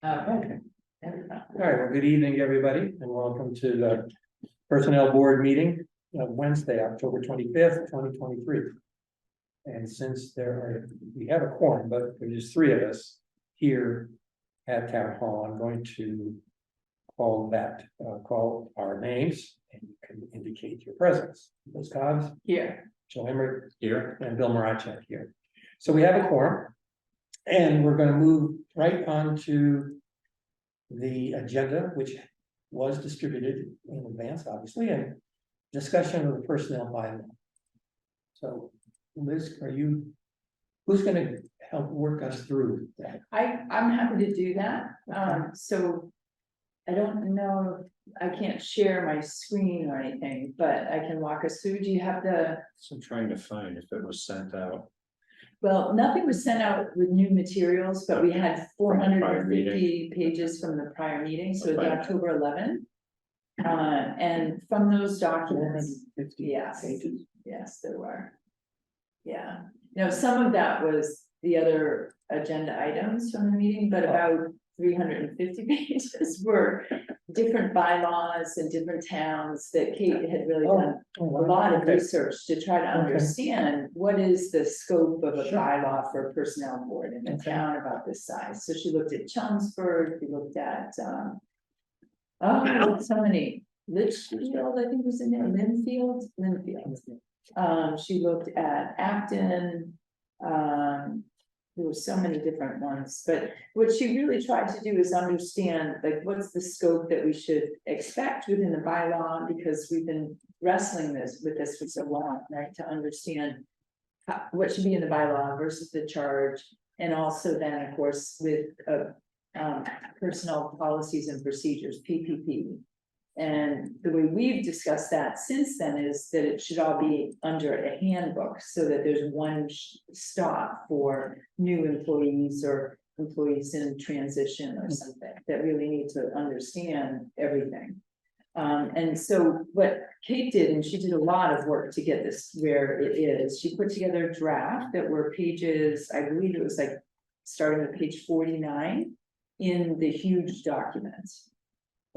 Okay. All right, well, good evening, everybody, and welcome to the Personnel Board meeting of Wednesday, October 25th, 2023. And since we have a quorum, but there's three of us here at Town Hall, I'm going to call our names, and you can indicate your presence. Liz Cobbs? Here. Joe Emmerich? Here. And Bill Marachek here. So we have a quorum, and we're going to move right on to the agenda, which was distributed in advance, obviously, and discussion of the personnel bylaw. So, Liz, who's going to help work us through that? I'm happy to do that. So I don't know, I can't share my screen or anything, but I can walk us through. Do you have So I'm trying to find if it was sent out. well, nothing was sent out with new materials, but we had 450 pages from the prior meeting, so it's October 11. And from those documents, yes, there were. Yeah, no, some of that was the other agenda items from the meeting, but about 350 pages were different bylaws and different towns that Kate had really done a lot of research to try to understand what is the scope of a bylaw for a personnel board in a town about this size. So she looked at Chelmsford, we looked at so many, Litchfield, I think was in there, Linfield. She looked at Acton, there were so many different ones, but what she really tried to do is understand, like, what's the scope that we should expect within the bylaw, because we've been wrestling with this for so long, right, to understand what should be in the bylaw versus the charge, and also then, of course, with personnel policies and procedures, PPP. And the way we've discussed that since then is that it should all be under a handbook, so that there's one stop for new employees or employees in transition or something that really need to understand everything. And so what Kate did, and she did a lot of work to get this where it is, she put together a draft that were pages, I believe it was like starting at page 49 in the huge document.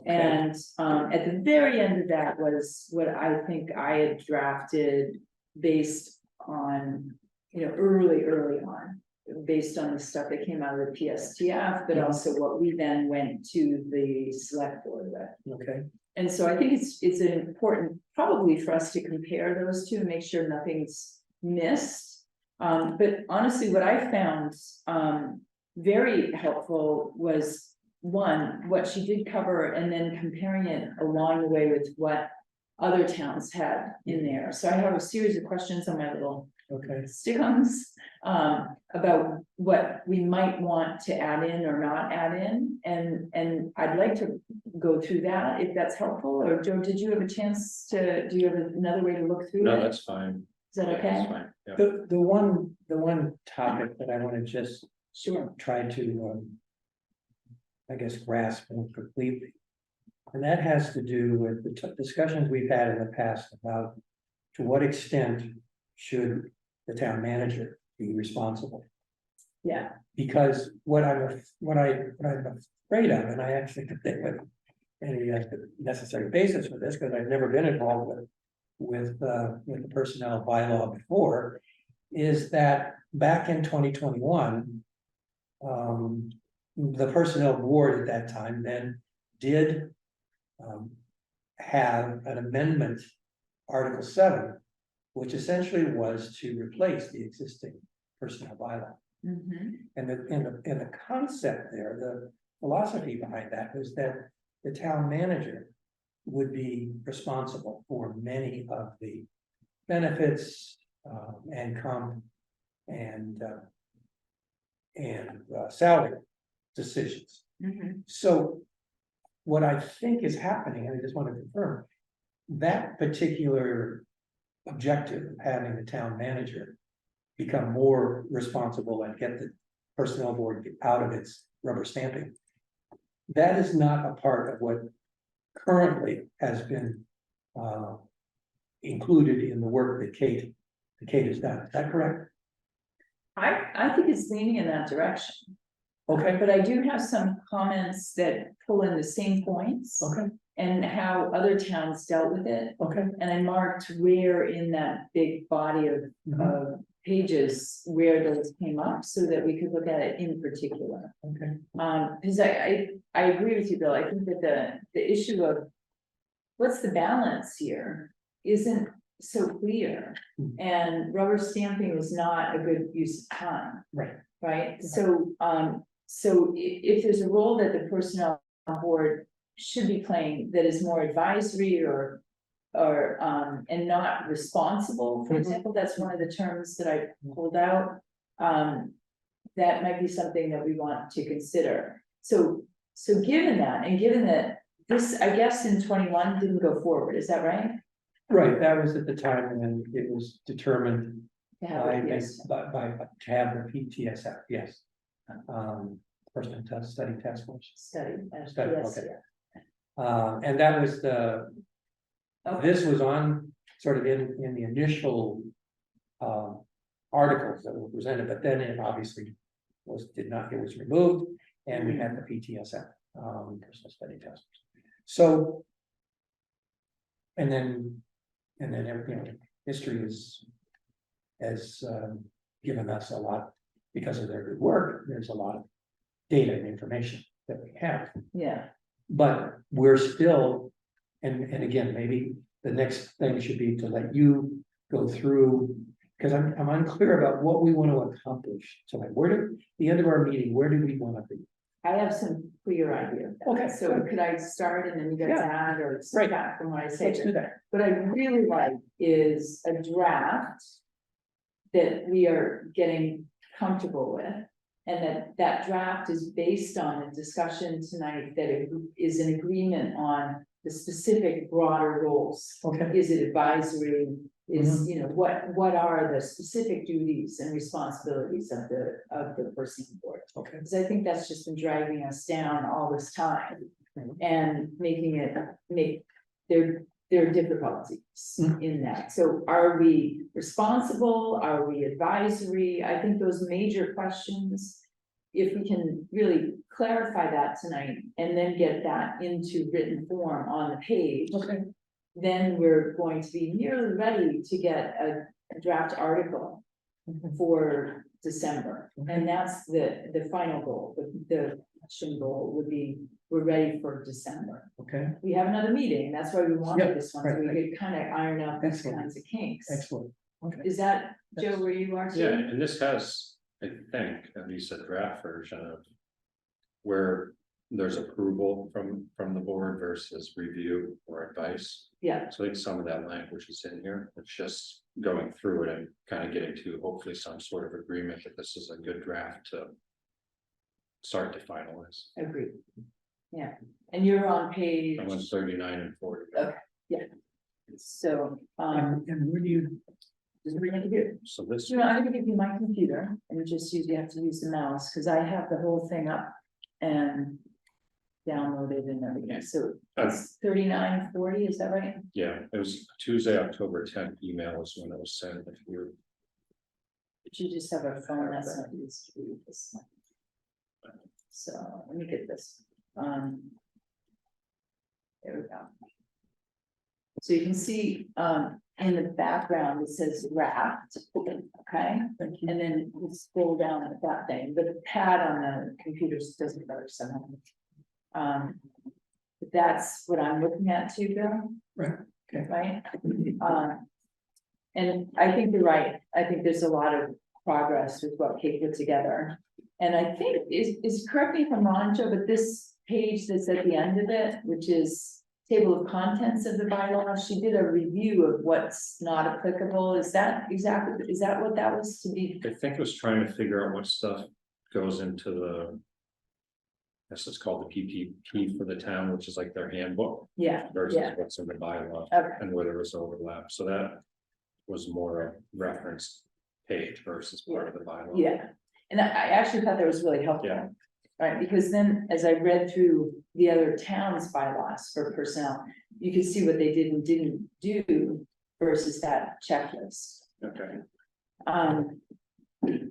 And at the very end of that was what I think I had drafted based on, early on, based on the stuff that came out of the PSTF, but also what we then went to the select board with. Okay. And so I think it's important probably for us to compare those two and make sure nothing's missed. But honestly, what I found very helpful was, one, what she did cover, and then comparing it along the way with what other towns had in there. So I have a series of questions on my little stick-ons about what we might want to add in or not add in, and I'd like to go through that if that's helpful. Or Joe, did you have a chance to? Do you have another way to look through it? No, that's fine. Is that okay? That's fine. Yeah. The one topic that I want to just try to I guess grasp more completely, and that has to do with the discussions we've had in the past about to what extent should the town manager be responsible. Yeah. Because what I'm afraid of, and I actually don't think with any necessary basis for this, because I've never been involved with the personnel bylaw before, is that back in 2021, the personnel board at that time then did have an amendment, Article 7, which essentially was to replace the existing personnel bylaw. And the concept there, the philosophy behind that was that the town manager would be responsible for many of the benefits and comp and salary decisions. So what I think is happening, and I just want to confirm, that particular objective of having the town manager become more responsible and get the personnel board out of its rubber stamping, that is not a part of what currently has been included in the work that Kate has done. Is that correct? I think it's leaning in that direction. Okay, But I do have some comments that pull in the same points. okay, And how other towns dealt with it. okay. And I marked where in that big body of Mhm. pages where those came up so that we could look at it in particular. Okay, Because I agree with you, Bill. I think that the issue of what's the balance here isn't so clear. Mhm. And rubber stamping is not a good use of time, right, right? So, if there's a role that the personnel board should be playing that is more advisory or and not responsible, for Mhm. example, that's one of the terms that I pulled out. That might be something that we want to consider. So given that, and given that this, I guess in 21 didn't go forward, is that right? right, that was at the time when it was determined To have by, it, yes. by, to have the PTSF, yes. Person test, study task force. Study, Study, yes, okay. yeah. And that was the, Okay. this was on sort of in the initial. Articles that were presented, but then it obviously did not, it was removed, and we had the PTSF, personal study test. So. And then everything, history has given us a lot, because of their good work, there's a lot of data and information that we have. Yeah, But we're still, and again, maybe the next thing should be to let you go through, because I'm unclear about what we want to accomplish tonight. Where do, the end of our meeting, where do we want to be? I have some clear idea. Okay, So good. could I start and then you guys Yeah. add or Right. back from what I say? Let's do that. What I really like is a draft that we are getting comfortable with. And that draft is based on a discussion tonight that it is an agreement on the specific broader goals. Okay, Is it advisory? Is, what are the specific duties and responsibilities of the personnel board? okay. Because I think that's just been dragging us down all this time and making it, there are difficulties in that. So are we responsible? Are we advisory? I think those major questions, if we can really clarify that tonight and then get that into written form on the page, Okay. then we're going to be nearly ready to get a draft article for December. And that's the final goal. The action goal would be, we're ready for December. Okay, We have another meeting, that's why we Yep, wanted this one, so right, we could kind of iron out these Excellent. kinds of kinks. excellent. Okay. Is that, Joe, where you are too? Yeah, and this has, I think, at least a draft version of. Where there's approval from the board versus review or advice. Yeah, So I think some of that language is in here, it's just going through it and kind of getting to hopefully some sort of agreement that this is a good draft to. Start to finalize. agreed. Yeah, and you're on page, I went 39 and 40. so, And where do you, just what we're gonna do. So this, I'm gonna give you my computer and you have to use the mouse, because I have the whole thing up and downloaded and everything, so it's 3940, is that right? yeah, it was Tuesday, October 10th email is when it was sent. If you're, But you just have a phone, that's not used to read this one. So, let me get this, there we go. So you can see, in the background, it says draft, okay? thank you. And then you scroll down at that thing, but the pad on the computers doesn't work somehow. But that's what I'm looking at too, Bill. Right, okay. Right? And I think you're right, I think there's a lot of progress with what Kate put together. And I think, is correct me if I'm wrong, Joe, but this page that's at the end of it, which is table of contents of the bylaw, she did a review of what's not applicable. Is that what that was to be? I think it was trying to figure out what stuff goes into the. This is called the PPP for the town, which is like their handbook Yeah, versus yeah, what's in the bylaw okay, and where there was overlap. So that was more a reference page versus part of the bylaw. yeah. And I actually thought that was really helpful. Yeah. Right, because then as I read through the other towns' bylaws for personnel, you could see what they did and didn't do versus that checklist. Okay. All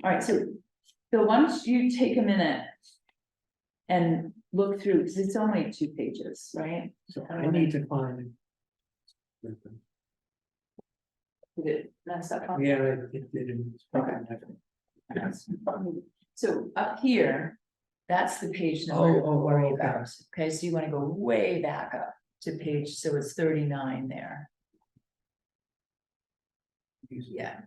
right, so Bill, why don't you take a minute and look through, because it's only 2 pages, right? So I need to find. Did it mess up on? Yeah, it didn't. So up here, that's the page number Oh, to oh, worry okay. about. Okay, so you want to go way back up to page, so it's 39 there. Yeah.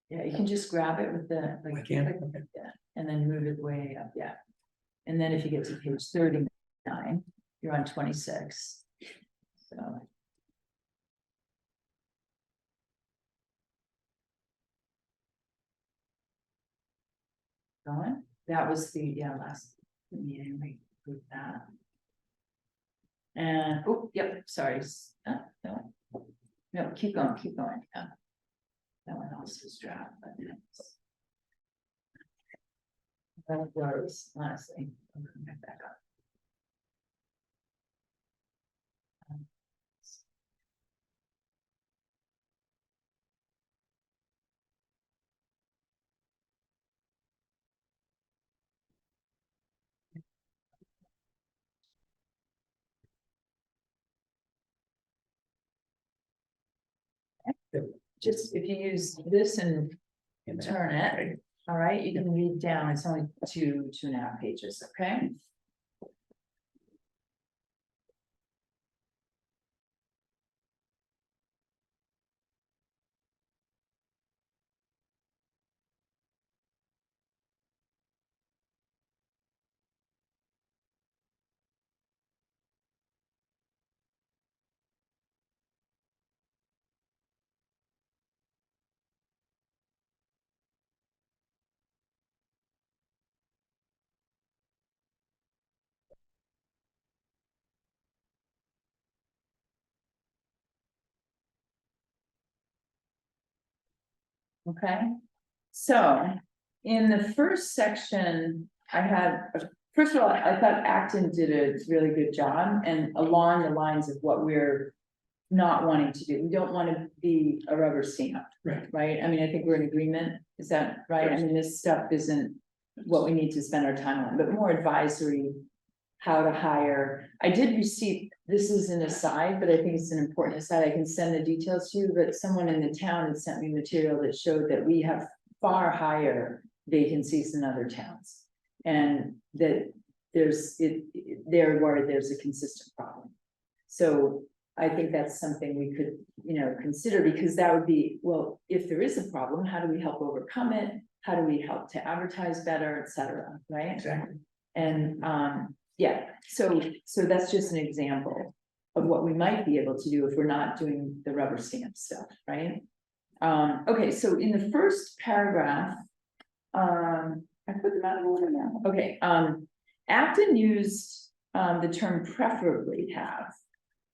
Yeah, you can just grab it with the. I can, click, okay. yeah, and then move it way up, yeah. And then if you get to page 39, you're on 26. So. Going, that was the, last meeting, we put that. And, oh, yep, sorry, no. No, keep going, yeah. That one else was draft, but it's. That was, honestly, I'm coming back up. Just if you use this and turn it, all right, you can read down, it's only 2.5 pages, okay? Okay, so in the first section, I had, first of all, I thought Acton did a really good job and along the lines of what we're not wanting to do. We don't want to be a rubber stamp, Right. right? I mean, I think we're in agreement. Is that right? I mean, this stuff isn't what we need to spend our time on, but more advisory, how to hire. I did receive, this is an aside, but I think it's an important aside. I can send the details to you, but someone in the town had sent me material that showed that we have far higher vacancies than other towns. And that they're worried there's a consistent problem. So I think that's something we could, consider, because that would be, well, if there is a problem, how do we help overcome it? How do we help to advertise better, et cetera, right? Exactly. And, yeah, so that's just an example of what we might be able to do if we're not doing the rubber stamp stuff, right? Okay, so in the first paragraph, I put them out of order now. Okay, Acton used the term preferably have.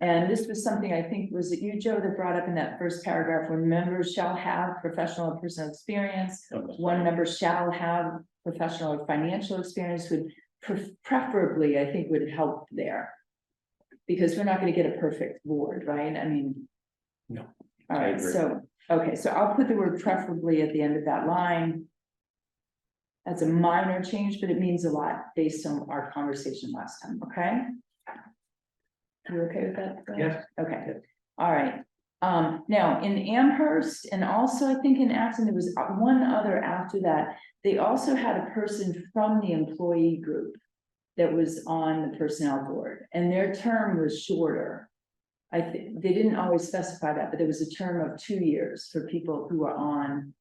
And this was something, I think, was it you, Joe, that brought up in that first paragraph, when members shall have professional and personal experience, one member shall have professional or financial experience, would preferably, I think, would help there. Because we're not going to get a perfect board, right? I mean. No. All right, so, okay, so I'll put the word preferably at the end of that line. That's a minor change, but it means a lot based on our conversation last time, okay? You okay with that? Yes. Okay, all right. Now in Amherst, and also I think in Acton, there was one other after that. They also had a person from the employee group that was on the personnel board, and their term was shorter. I think they didn't always specify that, but there was a term of 2 years for people who are on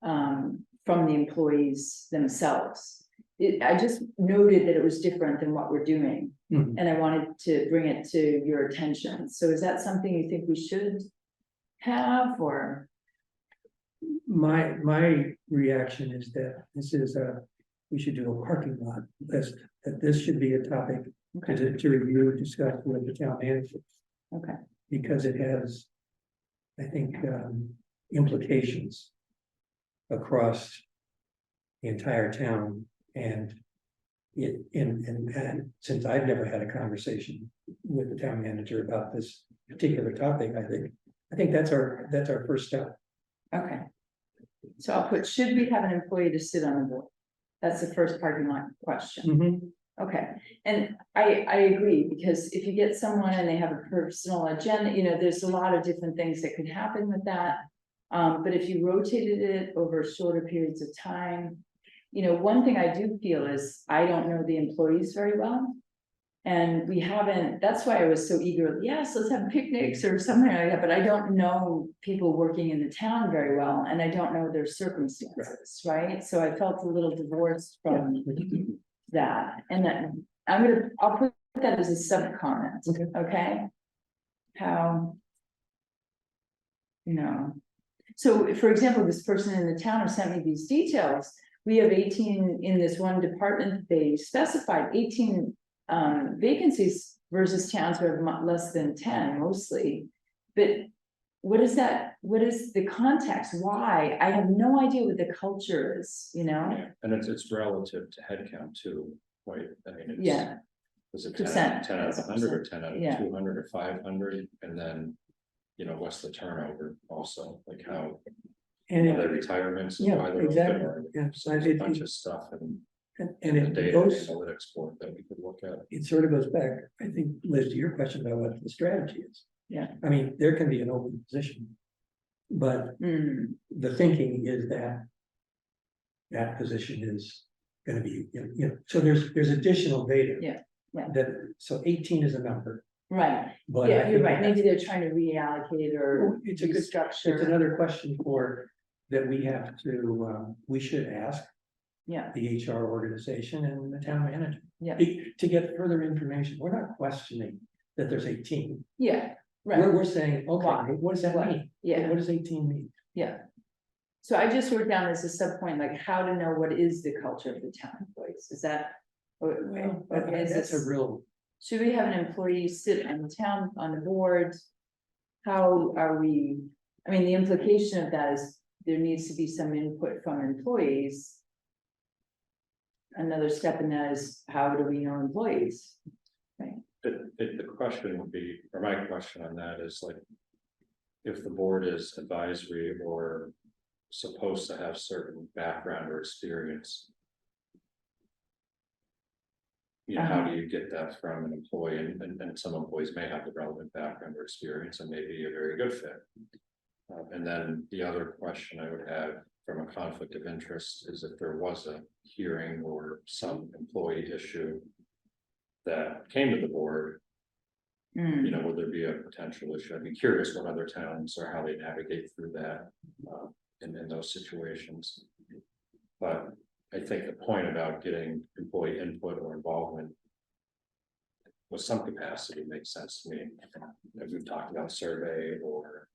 from the employees themselves. I just noted that it was different than what we're doing. Mhm. And I wanted to bring it to your attention. So is that something you think we should have, or? My reaction is that this is we should do a parking lot list, that this should be a topic Okay, to review, discuss with the town manager, okay, because it has, I think, implications across the entire town. And and since I've never had a conversation with the town manager about this particular topic, I think that's our first step. okay. So I'll put, should we have an employee to sit on the board? That's the first parking lot question. Mhm. Okay, and I agree, because if you get someone and they have a personal agenda, you know, there's a lot of different things that could happen with that. But if you rotated it over shorter periods of time, you know, one thing I do feel is I don't know the employees very well. And we haven't, that's why I was so eager, yes, let's have picnics or something like that, but I don't know people working in the town very well, and I don't know their circumstances, right? So I felt a little divorced from that, and then I'll put that as a sub comment, Okay. okay? How? You know, so for example, this person in the town has sent me these details. We have 18 in this one department, they specified 18 vacancies versus towns who have less than 10 mostly. But what is that? What is the context? Why? I have no idea what the culture is, you know? Yeah, and it's relative to headcount too, right? I mean, it's. Yeah. Was it Percent. 10 out of 100 or 10 out of Yeah. 200 or 500, and then, you know, what's the turnover also, like how, And are it, there retirements? yeah, Why they're exactly, open, or yeah, so there's a bunch of stuff and and the it data goes, analytics board that we could look at. it sort of goes back, I think, Liz, to your question about what the strategy is. Yeah. I mean, there can be an open position, but the thinking is that that position is gonna be, you know, so there's additional data. Yeah, yeah. That, so 18 is a number, Right, but. I yeah, you're think right, that- maybe they're trying to reallocate or It's a good, restructure. it's another question that we have to, we should ask Yeah, the HR organization and the town manager. Yeah. To get further information. We're not questioning that there's 18. yeah, right, We're saying, okay, Why? but what does that Why? mean? Yeah. What does 18 mean? yeah. So I just wrote down as a sub point, like how to know what is the culture of the town employees, is that? Well, Okay, is that's a this- real, Should we have an employee sit on the town, on the board? How are we, I mean, the implication of that is there needs to be some input from employees. Another step in that is, how do we know employees? The question would be, or my question on that is like, if the board is advisory or supposed to have certain background or experience. You know, how do you get that from an employee? And some employees may have the relevant background or experience and may be a very good fit. And then the other question I would have from a conflict of interest is if there was a hearing or some employee issue that came to the board, you know, would there be a potential issue? I'd be curious what other towns or how they navigate through that in those situations. But I think the point about getting employee input or involvement with some capacity makes sense to me. As we've talked about survey or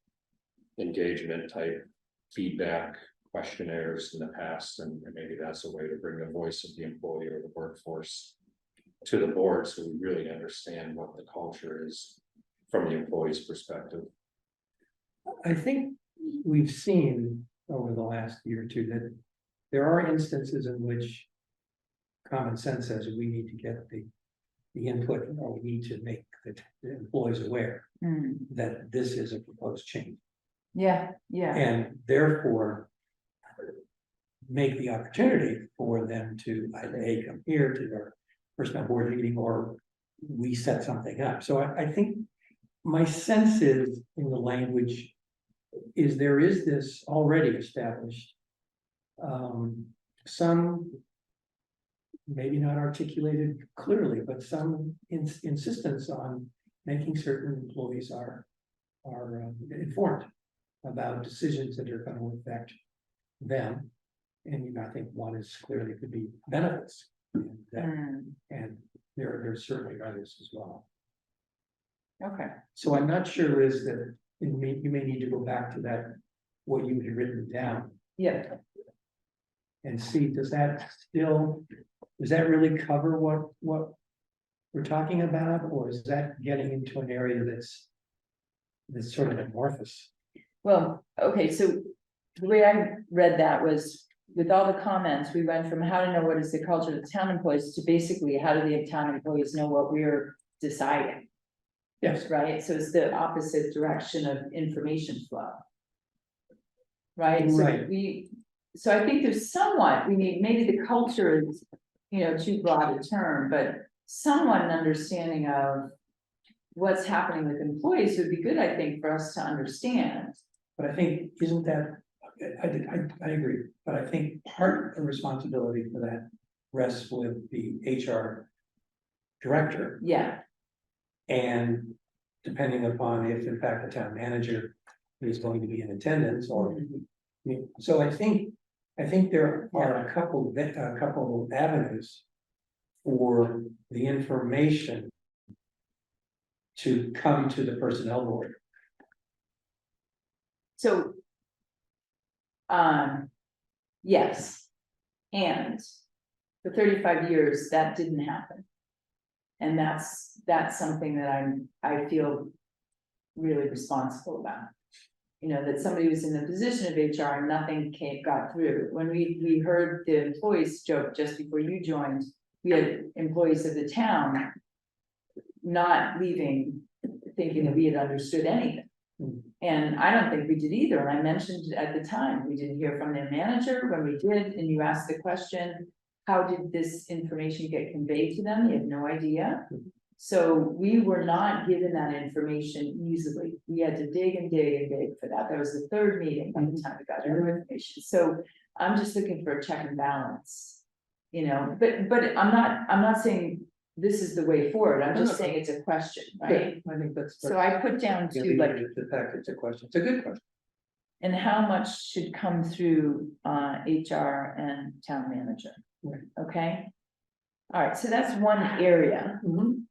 engagement type feedback questionnaires in the past, and maybe that's a way to bring the voice of the employee or the workforce to the board, so we really understand what the culture is from the employee's perspective. I think we've seen over the last year or two that there are instances in which common sense says we need to get the input, or we need to make the employees aware that this is a proposed change. Yeah, yeah, And therefore make the opportunity for them to either A, come here to their personnel board meeting, or we set something up. So I think my sense is in the language is there is this already established some maybe not articulated clearly, but some insistence on making certain employees are informed about decisions that are going to affect them. And you know, I think one is clearly could be benefits, and there's certainly others as well. okay, So I'm not sure is that you may need to go back to that what you had written down yeah. and see, does that really cover what we're talking about, or is that getting into an area that's sort of amorphous? Well, okay, so the way I read that was, with all the comments, we went from how to know what is the culture of the town employees to basically how do the town employees know what we're deciding, Yes, right? So it's the opposite direction of information flow. Right, so Right. so I think there's somewhat, we need, maybe the culture is, too broad a term, but somewhat an understanding of what's happening with employees would be good, I think, for us to understand. But I think, isn't that, I agree, but I think part of the responsibility for that rests with the HR director. Yeah, And depending upon if in fact the town manager is going to be in attendance or. So I think there are a couple avenues for the information to come to the personnel board. so. Yes, and for 35 years, that didn't happen. And that's something that I feel really responsible about. That somebody was in the position of HR and nothing got through. When we heard the employees joke just before you joined, we had employees of the town not leaving thinking that we had understood anything. And I don't think we did either. And I mentioned at the time, we didn't hear from their manager. When we did, and you asked the question, how did this information get conveyed to them? They had no idea. So we were not given that information easily. We had to dig and dig and dig for that. That was the third meeting by the time we got our information. So I'm just looking for a check and balance, but I'm not saying this is the way forward. I'm just saying it's a question, right? I think that's. So I put down too, like, The fact it's a question, it's a good question. and how much should come through HR and town manager, Right. okay? All right, so that's one area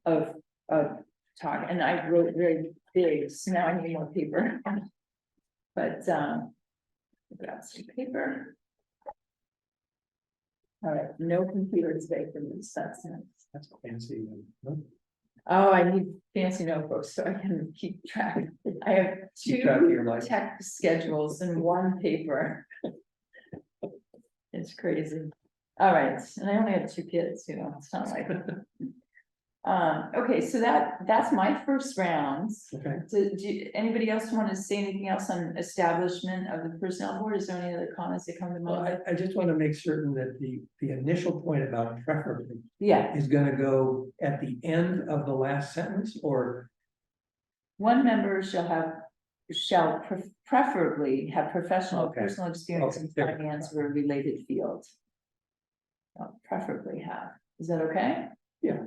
of talk, and I wrote very big, so now I need more paper. But grab some paper. All right, no computer today for me, so that's nice. That's fancy. No? Oh, I need fancy notebooks so I can keep track. I have Keep track of your two life. tech schedules and one paper. It's crazy. All right, and I only have 2 kids, it's not like. Okay, so that's my first rounds. Okay. So anybody else want to say anything else on establishment of the personnel board? Is there any other comments that come to Well, mind? I just want to make certain that the initial point about preferably Yeah, is gonna go at the end of the last sentence, or? one member shall preferably have professional or Okay. personal experience Okay, in there. finance or a related field. Preferably have, is that okay? Yeah.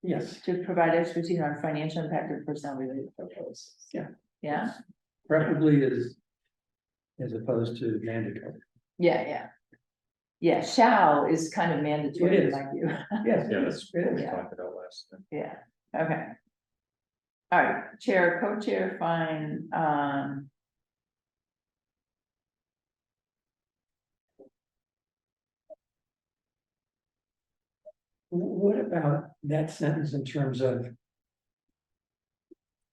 Yes, To provide expertise on financial impact of personnel related proposals. Yeah. Yeah, preferably is as opposed to mandatory. yeah. Yeah, shall is kind of mandatory It in is. my view. Yes, Yeah, that's what we Yeah. talked about last time. Yeah, okay. All right, chair, co-chair, fine, What about that sentence in terms of?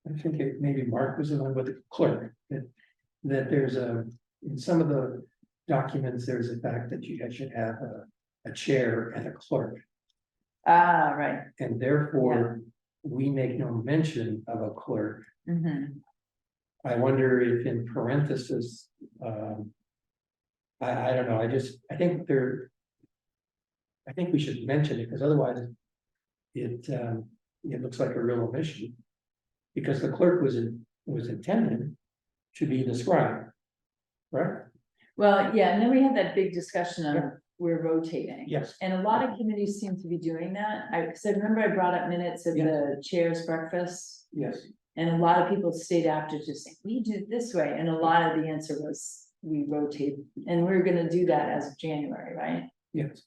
I think maybe Mark was the one with the clerk, that there's in some of the documents, there's a fact that you should have a chair and a clerk. right. And therefore, we make no mention of a clerk. I wonder if in parentheses, I don't know, I think we should mention it, because otherwise it looks like a real omission. Because the clerk was intended to be the scribe, right? Well, yeah, and then we had that big discussion Yeah. of we're rotating. Yes. And a lot of committees seem to be doing that. Cause I remember I brought up minutes of Yeah. the chair's breakfast. Yes, And a lot of people stayed after to say, we do it this way, and a lot of the answer was, we rotate, and we're gonna do that as of January, right? yes.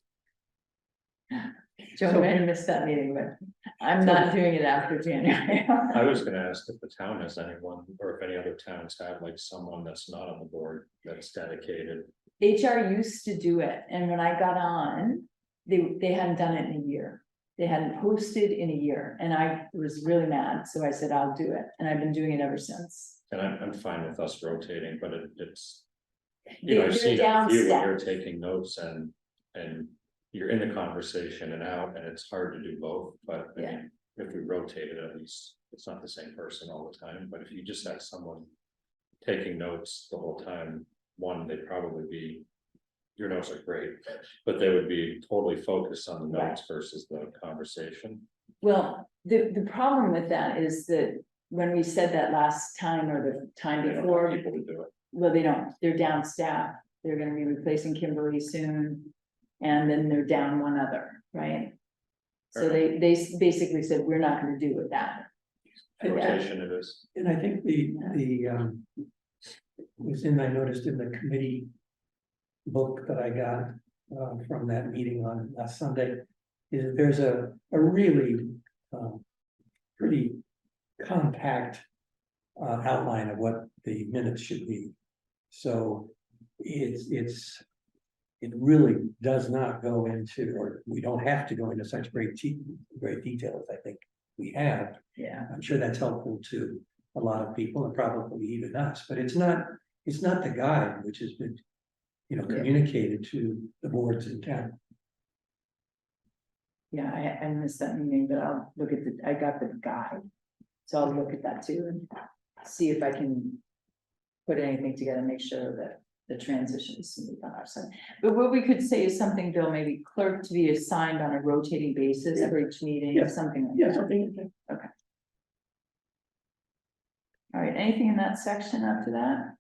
Joe So- may have missed that meeting, but I'm not doing it after January. I was gonna ask if the town has anyone, or if any other towns have like someone that's not on the board that's dedicated. HR used to do it, and when I got on, they hadn't done it in a year. They hadn't posted in a year, and I was really mad, so I said, I'll do it, and I've been doing it ever since. And I'm fine with us rotating, but it's. They're I've seen a few when downstep. you're taking notes and you're in the conversation and out, and it's hard to do both, but I Yeah. mean, if we rotate it, at least it's not the same person all the time, but if you just have someone taking notes the whole time, one, they'd probably be your notes are great, but they would be totally focused on the notes versus the conversation. Well, the problem with that is that when we said that last time or the time They don't have before, people to do it. well, they don't, they're down staff. They're gonna be replacing Kimberly soon. And then they're down one other, right? So they basically said, we're not gonna do with that. Rotation it is. And I think was in, I noticed in the committee book that I got from that meeting on last Sunday, is that there's a really pretty compact outline of what the minutes should be. So it really does not go into, or we don't have to go into such great detail as I think we have. Yeah. I'm sure that's helpful to a lot of people and probably even us, but it's not the guide which has been, communicated to the boards in town. Yeah, I missed that meeting, but I'll look at I got the guide. So I'll look at that too and see if I can put anything together, make sure that the transition is smooth on our side. But what we could say is something, Bill, maybe clerk to be assigned on a rotating basis for each meeting, Yeah. something like Yeah, that. something. Okay. All right, anything in that section after that?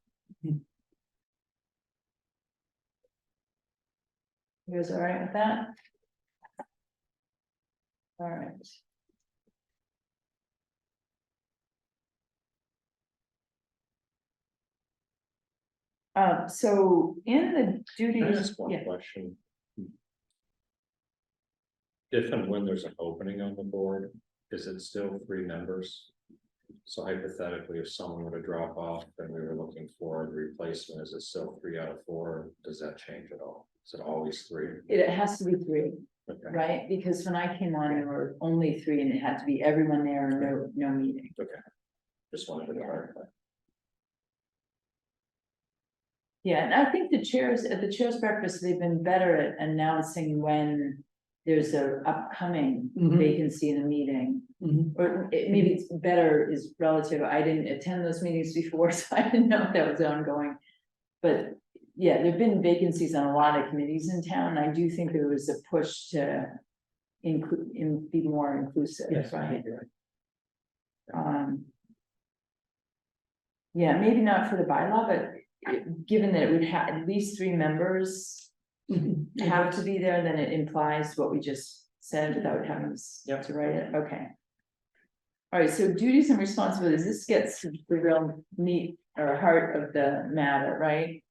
Mhm. You guys all right with that? All right. So in the Can I duties, ask one yeah, question? If and when there's an opening on the board, is it still 3 members? So hypothetically, if someone were to drop off and we were looking for a replacement, is it still 3 out of 4? Does that change at all? Is it always 3? it has to be 3, Okay, right? Because when I came on, there were only 3 and it had to be everyone there and no meeting. just wanted to clarify. Yeah, and I think the chairs, at the chairs breakfast, they've been better at announcing when there's a upcoming Mhm. vacancy in a meeting. Mhm. Or maybe it's better is relative. I didn't attend those meetings before, so I didn't know if that was ongoing. But yeah, there've been vacancies on a lot of committees in town. I do think there was a push to include, be more inclusive, Yes, right? you're Yeah, maybe not for the bylaw, but given that it would have at least 3 members right. have to be there, then it implies what we just said without having Yep. to write it, okay. All right, so duties and responsibilities, this gets to the real meat or heart of the matter, right?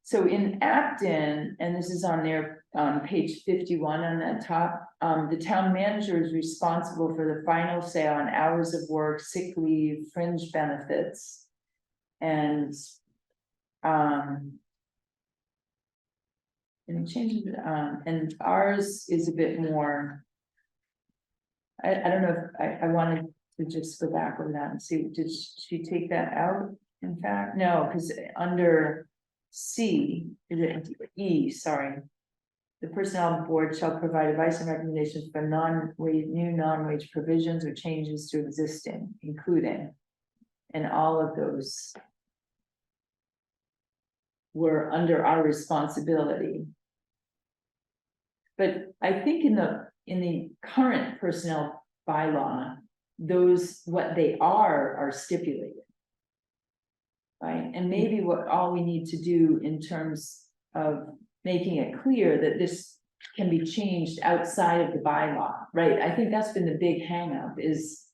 So in Acton, and this is on there, page 51 on that top, the town manager is responsible for the final say on hours of work, sick leave, fringe benefits. And, and change, and ours is a bit more. I don't know if I wanted to just go back over that and see, did she take that out? In fact, no, because under C, is it E, sorry. The personnel board shall provide advice and recommendations for new non-wage provisions or changes to existing, including. And all of those were under our responsibility. But I think in the current personnel bylaw, those, what they are stipulated. Right, and maybe what all we need to do in terms of making it clear that this can be changed outside of the bylaw, right? I think that's been the big hang up, is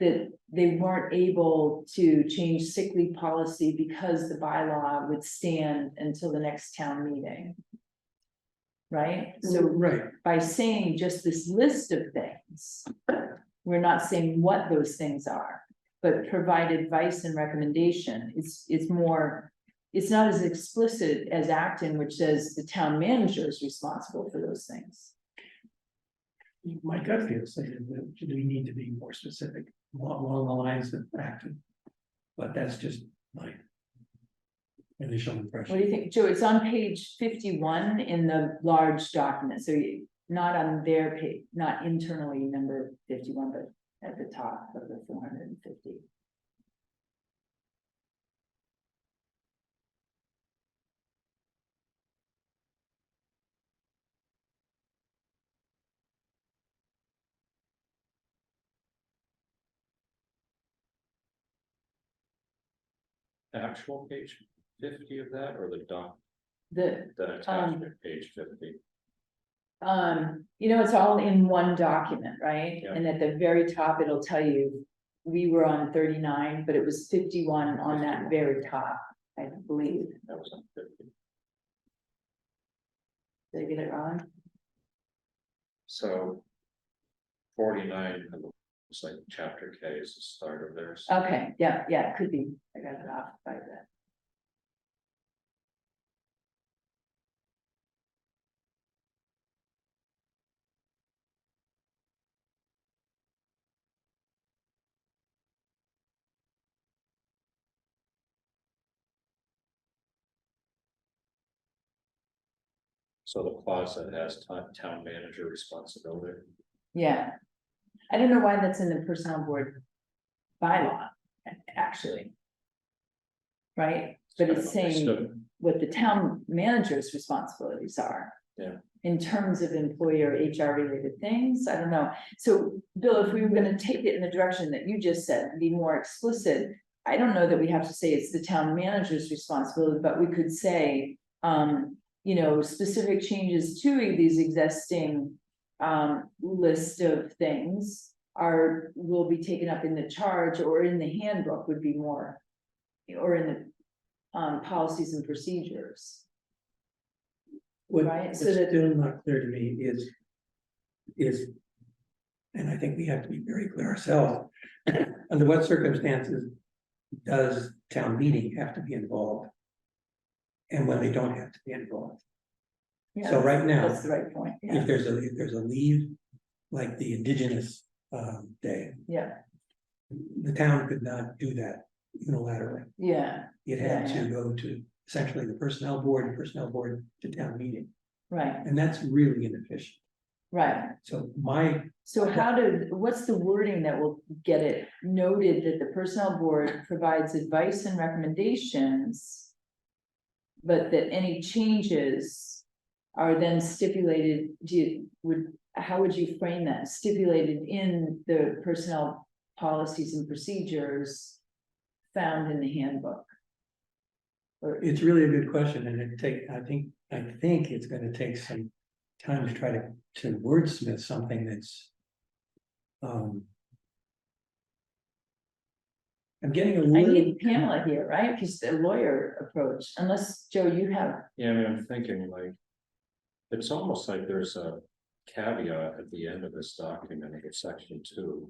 that they weren't able to change sick leave policy because the bylaw would stand until the next town meeting. Right, so Right. by saying just this list of things, we're not saying what those things are, but provide advice and recommendation. It's more, it's not as explicit as Acton, which says the town manager is responsible for those things. My gut feel saying that we need to be more specific along the lines of Acton. But that's just my initial What impression. do you think, Joe? It's on page 51 in the large document, so not on their page, not internally number 51, but at the top of the 450. actual page 50 of that, or the The, attachment, page 50? you know, it's all in one document, right? Yeah. And at the very top, it'll tell you, we were on 39, but it was 51 on that very top, I believe. That was on 50. Did I get it wrong? So 49 looks like chapter K is the start of theirs. Okay, yeah, it could be. I got it off by that. So the clause that has town manager responsibility. Yeah. I don't know why that's in the personnel board bylaw, actually. Right, but it's saying what the town manager's responsibilities are. Yeah. In terms of employer HR related things, I don't know. So, Bill, if we were gonna take it in the direction that you just said, and be more explicit, I don't know that we have to say it's the town manager's responsibility, but we could say, you know, specific changes to these existing list of things will be taken up in the charge or in the handbook would be more, or in the policies and procedures. Right, What's so that- still not clear to me is, and I think we have to be very clear ourselves, under what circumstances does town meeting have to be involved? And when they don't have to be involved. Yeah, So right now, that's the right point, yeah, if there's a leave, like the Indigenous day, yeah, the town could not do that unilaterally. yeah, It had Yeah, to go to essentially the personnel board to town meeting, right, and that's really inefficient. right. So So what's the wording that will get it noted that the personnel board provides advice and recommendations? But that any changes are then stipulated, how would you frame that? Stipulated in the personnel policies and procedures found in the handbook? Or, it's really a good question, and I think it's gonna take some time to try to wordsmith something that's. I'm getting a I little. need Pamela here, right? Because the lawyer approach, unless, Joe, you have, Yeah, I mean, I'm thinking like, it's almost like there's a caveat at the end of this document, I think it's section 2.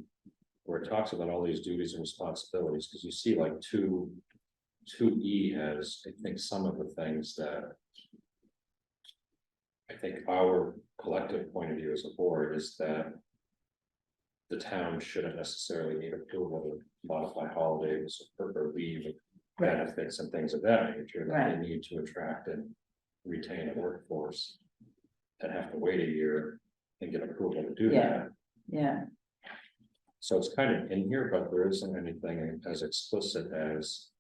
Where it talks about all these duties and responsibilities, because you see like 2E has, I think, some of the things that. I think our collective point of view as a board is that. The town shouldn't necessarily need approval to modify holidays or leave benefits and things of that nature. That Right. they need to attract and retain a workforce. And have to wait a year and get approval to do Yeah. that. yeah, So it's kind of in here, but there isn't anything as explicit as.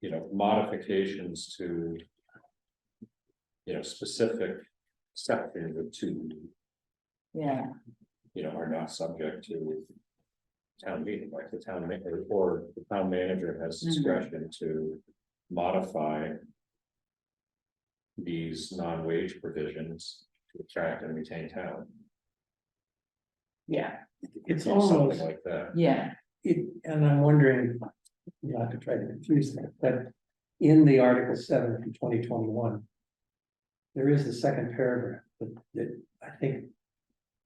You know, modifications to. You know, specific sections of 2, yeah, you know, are not subject to. Town meeting, like the town manager, or the town manager has discretion to modify. These non-wage provisions to attract and retain talent. yeah, It's Something almost, like that. yeah, and I'm wondering, not to try to confuse that, but in the Article 7 from 2021. There is the second paragraph that I think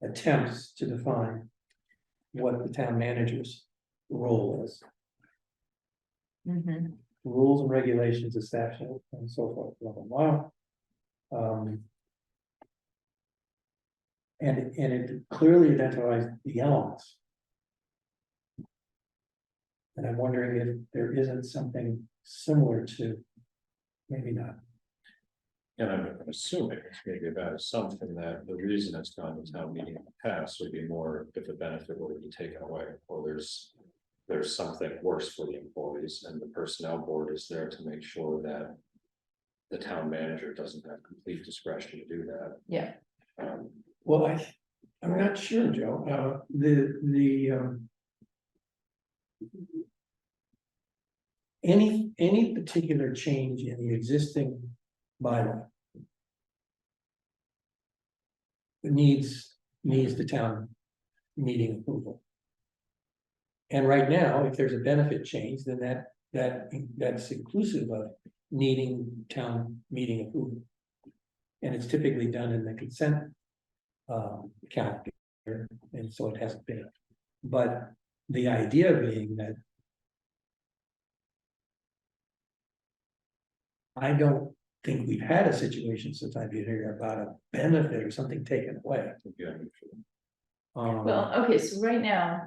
attempts to define what the town manager's role is. mhm, Rules and regulations established and so forth, blah, blah, blah. And it clearly identifies the elements. And I'm wondering if there isn't something similar to, maybe not. And I'm assuming it's maybe a bad assumption that the reason it's gone to town meeting in the past would be more if the benefit were to be taken away, or there's something worse for the employees, and the personnel board is there to make sure that. The town manager doesn't have complete discretion to do that. yeah, Well, I'm not sure, Joe, any particular change in the existing bylaw needs the town meeting approval. And right now, if there's a benefit change, then that's inclusive of needing town meeting approval. And it's typically done in the consent calendar, and so it hasn't been. But the idea being that I don't think we've had a situation since I've been here about a benefit or something taken away. Yeah. Well, okay, so right now,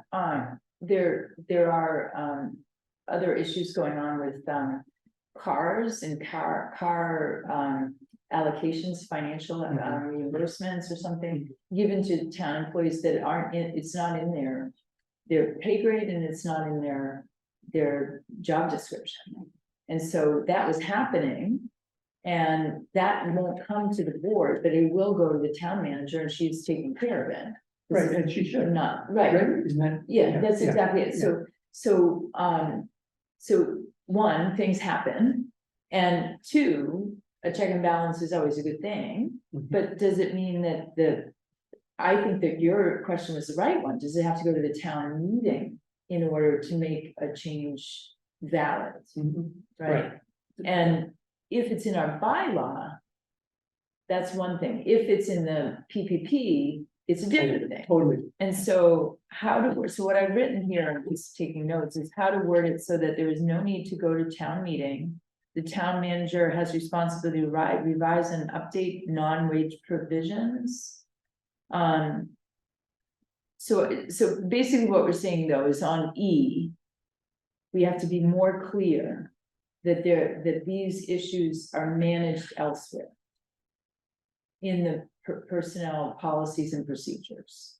there are, other issues going on with, cars and car allocations, financial reimbursements or something given to town employees that aren't in, it's not in their pay grade and it's not in their job description. And so that was happening. And that won't come to the board, but it will go to the town manager and she's taking care of it. Right, and she should. Not, right, Isn't that? yeah, that's yeah, exactly it. yeah. So one, things happen. And two, a check and balance is always a good thing. Mhm. But does it mean that I think that your question was the right one. Does it have to go to the town meeting in order to make a change valid? Mhm. Right? And if it's in our bylaw, that's one thing. If it's in the PPP, it's a different thing. Totally. And so so what I've written here, I'm just taking notes, is how to word it so that there is no need to go to town meeting. The town manager has responsibility to revise and update non-wage provisions. So basically what we're saying though is on E, we have to be more clear that these issues are managed elsewhere in the personnel policies and procedures.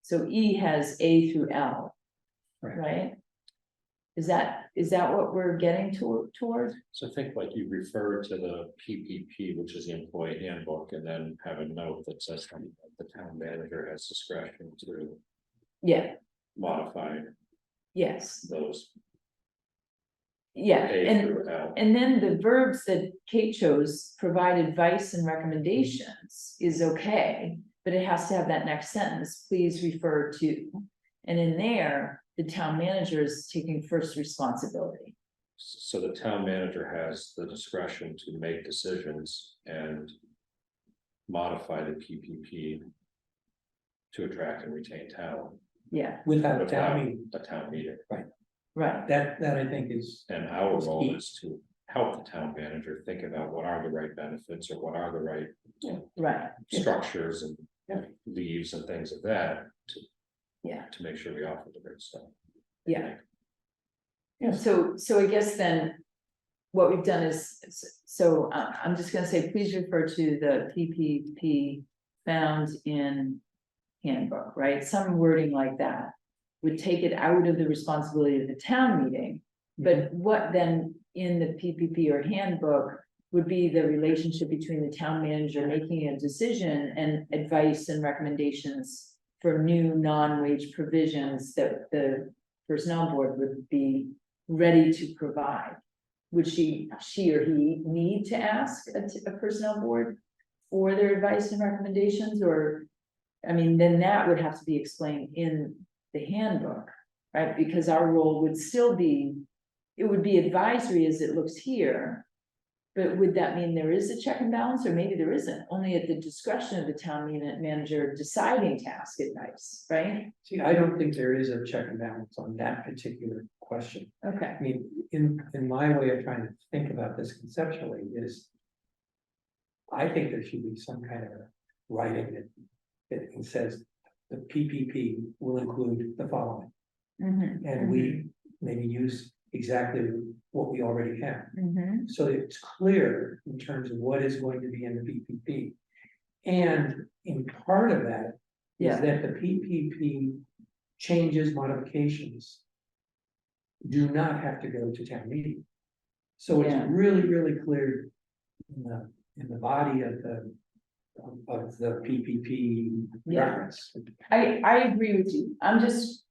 So E has A through L, right? Is that what we're getting toward? So think like you refer to the PPP, which is the employee handbook, and then have a note that says that the town manager has discretion to Yeah, modify yes, those yeah, A through L. and then the verbs that Kate chose, provide advice and recommendations, is okay, but it has to have that next sentence, please refer to. And in there, the town manager is taking first responsibility. So the town manager has the discretion to make decisions and modify the PPP to attract and retain talent. Yeah, Without a without town meeting. a town meeting. right, That I think is. And our It's role key. is to help the town manager think about what are the right benefits or what are the right right, Yeah. structures and Yeah. leaves and things of that yeah, to make sure we offer the right stuff. yeah. Yes. So I guess then what we've done is, so I'm just gonna say, please refer to the PPP found in handbook, right? Some wording like that would take it out of the responsibility of the town meeting. But what then in the PPP or handbook would be the relationship between the town manager making a decision and advice and recommendations for new non-wage provisions that the personnel board would be ready to provide? Would she or he need to ask a personnel board for their advice and recommendations? Or, I mean, then that would have to be explained in the handbook, right? Because our role would still be, it would be advisory as it looks here. But would that mean there is a check and balance, or maybe there isn't, only at the discretion of the town manager deciding to ask advice, right? See, I don't think there is a check and balance on that particular question. Okay, I mean, in my way of trying to think about this conceptually is. I think there should be some kind of writing that says the PPP will include the following. mhm, And we maybe use exactly what we already have. mhm, So it's clear in terms of what is going to be in the PPP. And in part of that is Yeah. that the PPP changes, modifications do not have to go to town meeting. So it's Yeah. really, really clear in the body of the PPP Yeah. reference. I agree with you, I'm just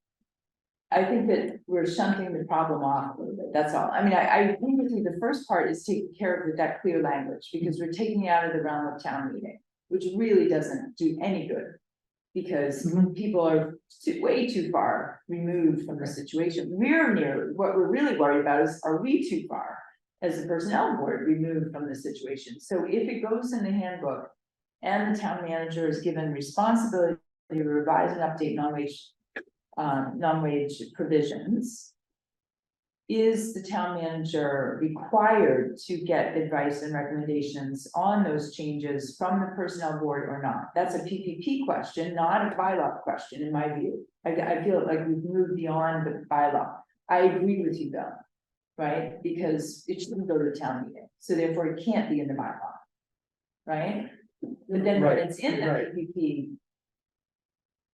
I think that we're shunting the problem off a little bit, that's all. I mean, I agree with you, the first part is taking care of with that clear language, because we're taking it out of the realm of town meeting, which really doesn't do any good. Because people are way too far removed from the situation. What we're really worried about is, are we too far as a personnel board removed from the situation? So if it goes in the handbook and the town manager is given responsibility to revise and update non-wage provisions, is the town manager required to get advice and recommendations on those changes from the personnel board or not? That's a PPP question, not a bylaw question, in my view. I feel like we've moved beyond the bylaw. I agree with you though, right? Because it shouldn't go to the town meeting, so therefore it can't be in the bylaw, right? But then when it's in the PPP,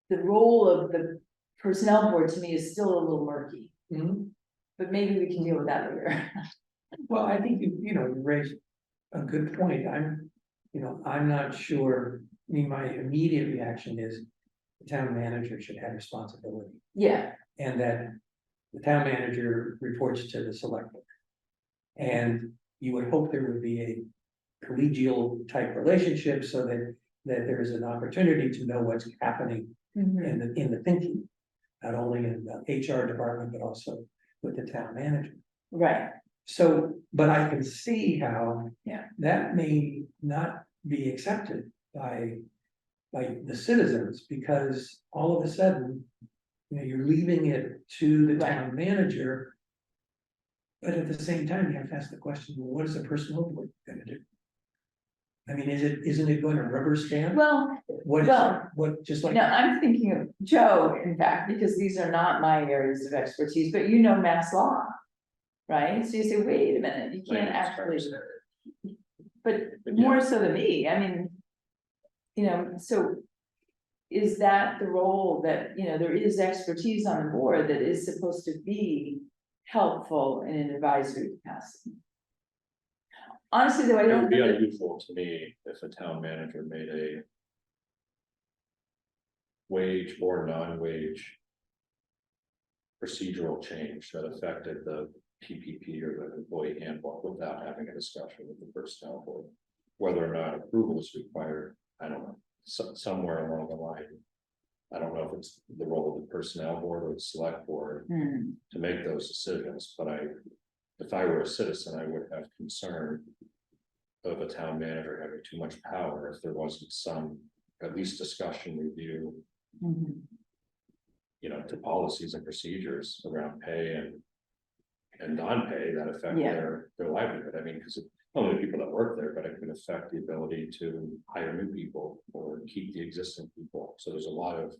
the role of the personnel board to me is still a little murky. But maybe we can deal with that later. Well, I think you raised a good point. I'm not sure. I mean, my immediate reaction is the town manager should have responsibility, Yeah, and that the town manager reports to the select board. And you would hope there would be a collegial type relationship so that there is an opportunity to know what's happening in the thinking, not only in the HR department, but also with the town manager. right. So, but I can see how Yeah. that may not be accepted by the citizens, because all of a sudden, you're leaving it to the town manager. But at the same time, you have to ask the question, well, what is the personnel board gonna do? I mean, isn't it going to rubber stamp? Well, Just like. no, I'm thinking of Joe, in fact, because these are not my areas of expertise, but mass law. Right, so you say, wait a minute, you can't actually, but more so than me, I mean. So is that the role that, there is expertise on the board that is supposed to be helpful in an advisory capacity? Honestly, though, I It don't. would be unusual to me if a town manager made a wage or non-wage procedural change that affected the PPP or the employee handbook without having a discussion with the personnel board. Whether or not approval is required, I don't know, somewhere along the line. I don't know if it's the role of the personnel board or the select board to make those decisions, but if I were a citizen, I would have concern of a town manager having too much power if there wasn't some, at least discussion, review, to policies and procedures around pay and non-pay that affect their livelihood. I mean, because only people that work there, but it could affect the ability to hire new people or keep the existing people. So there's a lot of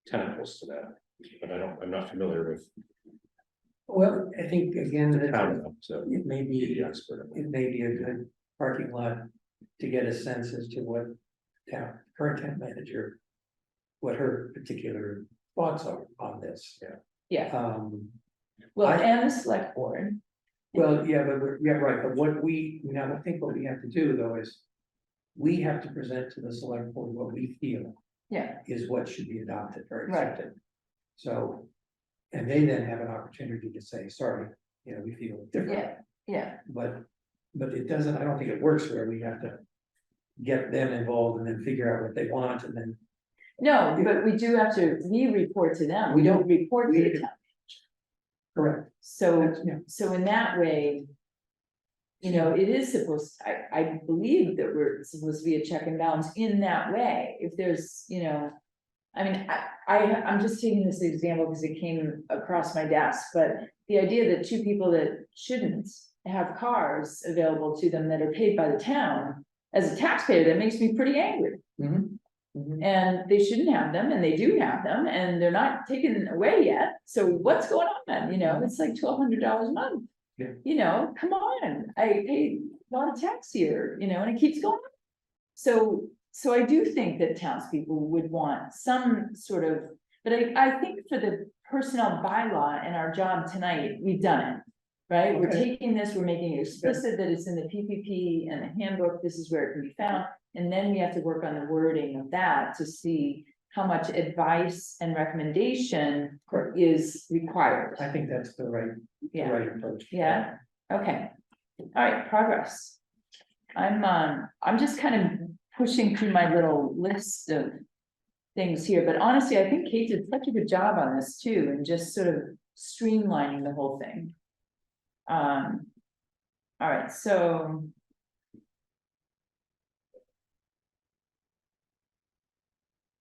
tentacles to that, but I'm not familiar with. Well, I think again, it may be the expert. It may be a good parking lot to get a sense as to what current town manager, what her particular thoughts are on this. Well, and the select board. Well, yeah, but right, but I think what we have to do though is we have to present to the select board what we feel is what should be adopted or accepted. So, and they then have an opportunity to say, sorry, we feel different. But it doesn't, I don't think it works where we have to get them involved and then figure out what they want and then. No, but we do have to, we report to them, we don't report to the town. Correct. So in that way, it is supposed, I believe that we're supposed to be a check and balance in that way. If there's, I mean, I'm just taking this example because it came across my desk, but the idea that two people that shouldn't have cars available to them that are paid by the town, as a taxpayer, that makes me pretty angry. And they shouldn't have them, and they do have them, and they're not taken away yet. So what's going on then? It's like $1,200 a month. Come on, I pay a lot of tax here, and it keeps going. So I do think that townspeople would want some sort of, but I think for the personnel bylaw and our job tonight, we've done it. Right, we're taking this, we're making it explicit that it's in the PPP and the handbook, this is where it can be found. And then we have to work on the wording of that to see how much advice and recommendation is required. I think that's the right Yeah, approach. yeah, okay. All right, progress. I'm just kind of pushing through my little list of things here, but honestly, I think Kate did such a good job on this too, and just sort of streamlining the whole thing. All right, so.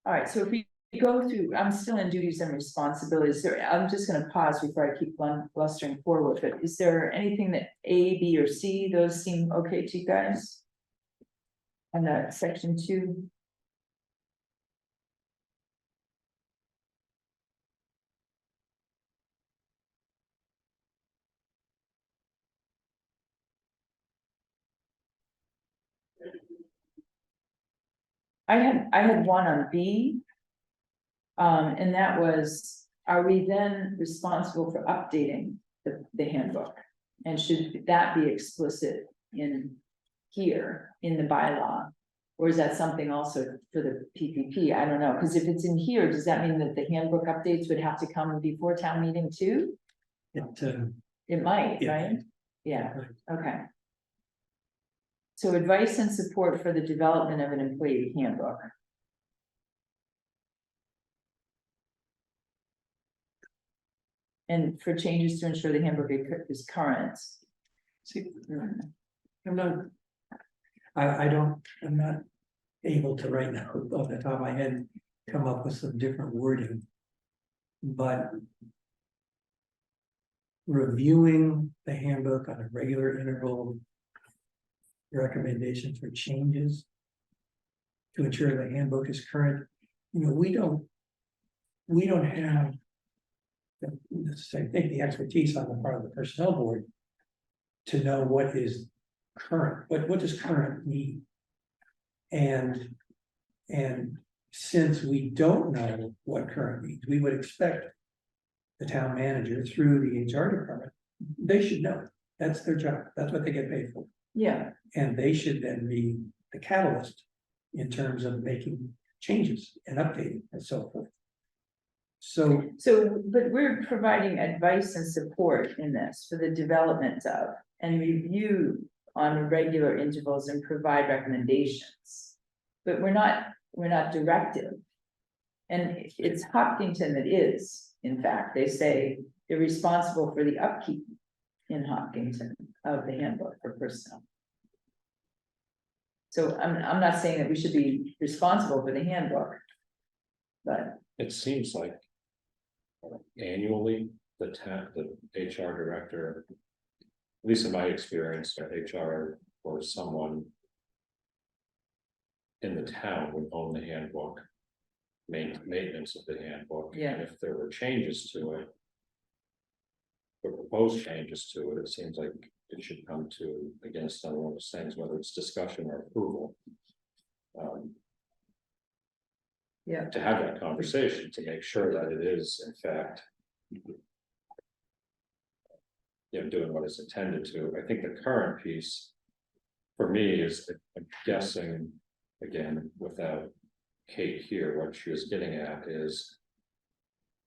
All right, so if we go through, I'm still in duties and responsibilities there. I'm just gonna pause before I keep blustering forward, but is there anything that A, B, or C, those seem okay to you guys? On that section 2? I had one on B. And that was, are we then responsible for updating the handbook? And should that be explicit in here, in the bylaw? Or is that something also for the PPP? I don't know, because if it's in here, does that mean that the handbook updates would have to come before town meeting too? It might, Yeah. right? Yeah, okay. So advice and support for the development of an employee handbook. And for changes to ensure the handbook is current. See, I'm not, I'm not able to right now, off the top of my head, come up with some different wording. But reviewing the handbook on a regular interval, recommendations for changes to ensure the handbook is current, we don't have I think the expertise on the part of the personnel board to know what is current, what does current mean? And since we don't know what current means, we would expect the town manager through the HR department, they should know. That's their job. That's what they get paid for. Yeah. And they should then be the catalyst in terms of making changes and updating and so forth. So, But we're providing advice and support in this for the development of and review on regular intervals and provide recommendations. But we're not directive. And it's Hopkinton that is, in fact, they say they're responsible for the upkeep in Hopkinton of the handbook for personnel. So I'm not saying that we should be responsible for the handbook, but. It seems like annually, the HR director, at least in my experience, HR or someone in the town would own the handbook, maintenance of the handbook. Yeah. And if there were changes to it, or proposed changes to it, it seems like it should come to, again, it's another one of those things, whether it's discussion or approval. Yeah. To have that conversation to make sure that it is in fact doing what it's intended to. I think the current piece for me is, I'm guessing, again, without Kate here, what she was getting at is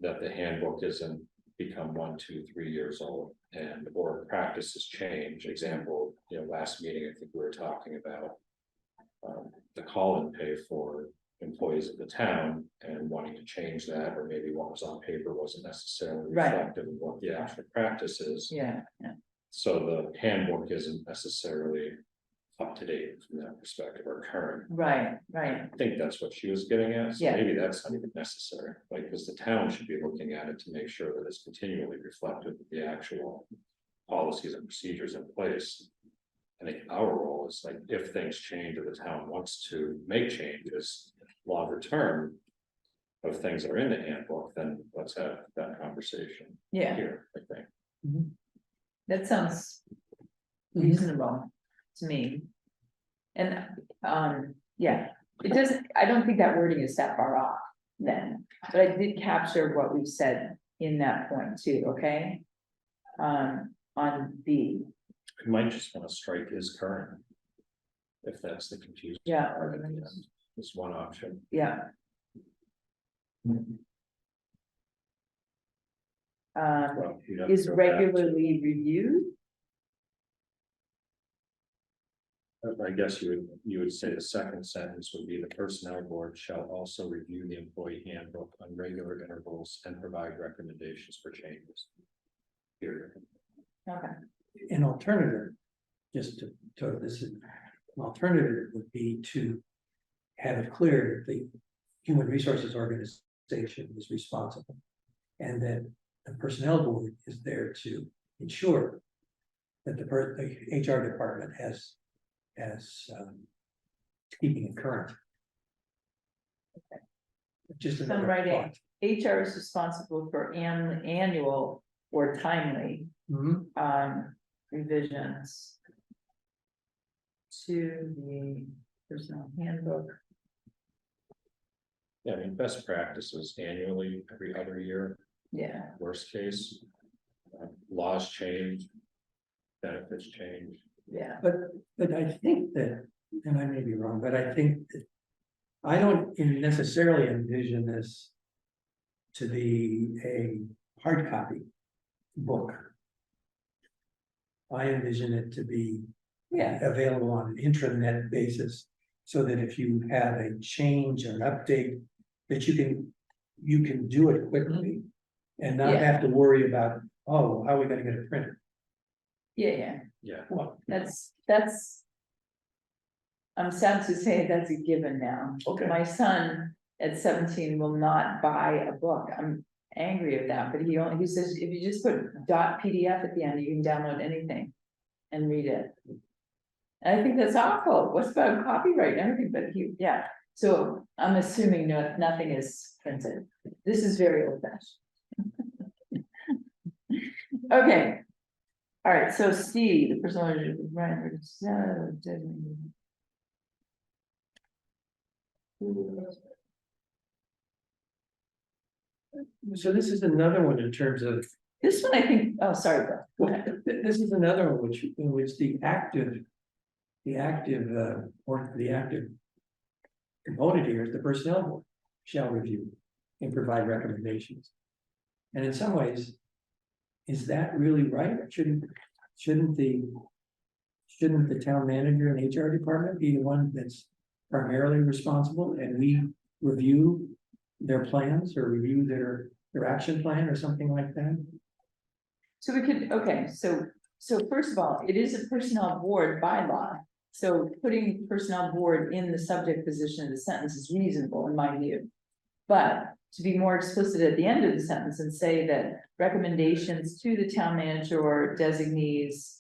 that the handbook isn't become 1, 2, 3 years old and or practices change. Example, last meeting I think we were talking about the call-in pay for employees of the town and wanting to change that, or maybe what was on paper wasn't necessarily reflective of what the actual practice is. Yeah. So the handbook isn't necessarily up to date from that perspective or current. Right. I think that's what she was getting at. So Yeah. maybe that's not even necessary, like, because the town should be looking at it to make sure that it's continually reflective of the actual policies and procedures in place. I think our role is like, if things change or the town wants to make changes longer term of things that are in the handbook, then let's have that conversation here, I think. That sounds reasonable to me. And yeah, it doesn't, I don't think that wording is that far off then, but I did capture what we've said in that point too, okay? On B. I might just want to strike his current, if that's the confusion. Yeah. It's one option. Yeah. Well, you'd have to Is go back to- regularly reviewed? I guess you would say the second sentence would be the personnel board shall also review the employee handbook on regular intervals and provide recommendations for changes. Period. Okay, An alternative, just to this is, an alternative would be to have it clear that the human resources organization is responsible. And that the personnel board is there to ensure that the HR department has keeping it current. Just So I'm another writing, thought. HR is responsible for annual or timely Mhm. revisions to the personnel handbook. Yeah, I mean, best practices annually, every other year, Yeah, worst case. Laws change. Benefits change. yeah, But I think that, and I may be wrong, but I think that I don't necessarily envision this to be a hard copy book. I envision it to be yeah, available on an intranet basis, so that if you have a change or an update, that you can do it quickly and not Yeah. have to worry about, oh, how are we gonna get it printed? yeah. Yeah, Well, That's. I'm sad to say that's a given now. okay. My son at 17 will not buy a book. I'm angry at that, but he says, if you just put .pdf at the end, you can download anything and read it. And I think that's awful. What's about copyright and everything, but yeah, so I'm assuming nothing is printed. This is very old fashioned. Okay. All right, so C, the personal, right, So this is another one in terms of, this one, I think, oh, sorry, Bill. Go ahead. this is another one in which the active component here is the personnel board shall review and provide recommendations. And in some ways, is that really right? Shouldn't the town manager and HR department be the one that's primarily responsible, and we review their plans or review their action plan or something like that? So we could, okay, so first of all, it is a personnel board bylaw. So putting personnel board in the subject position of the sentence is reasonable in my view. But to be more explicit at the end of the sentence and say that recommendations to the town manager or designees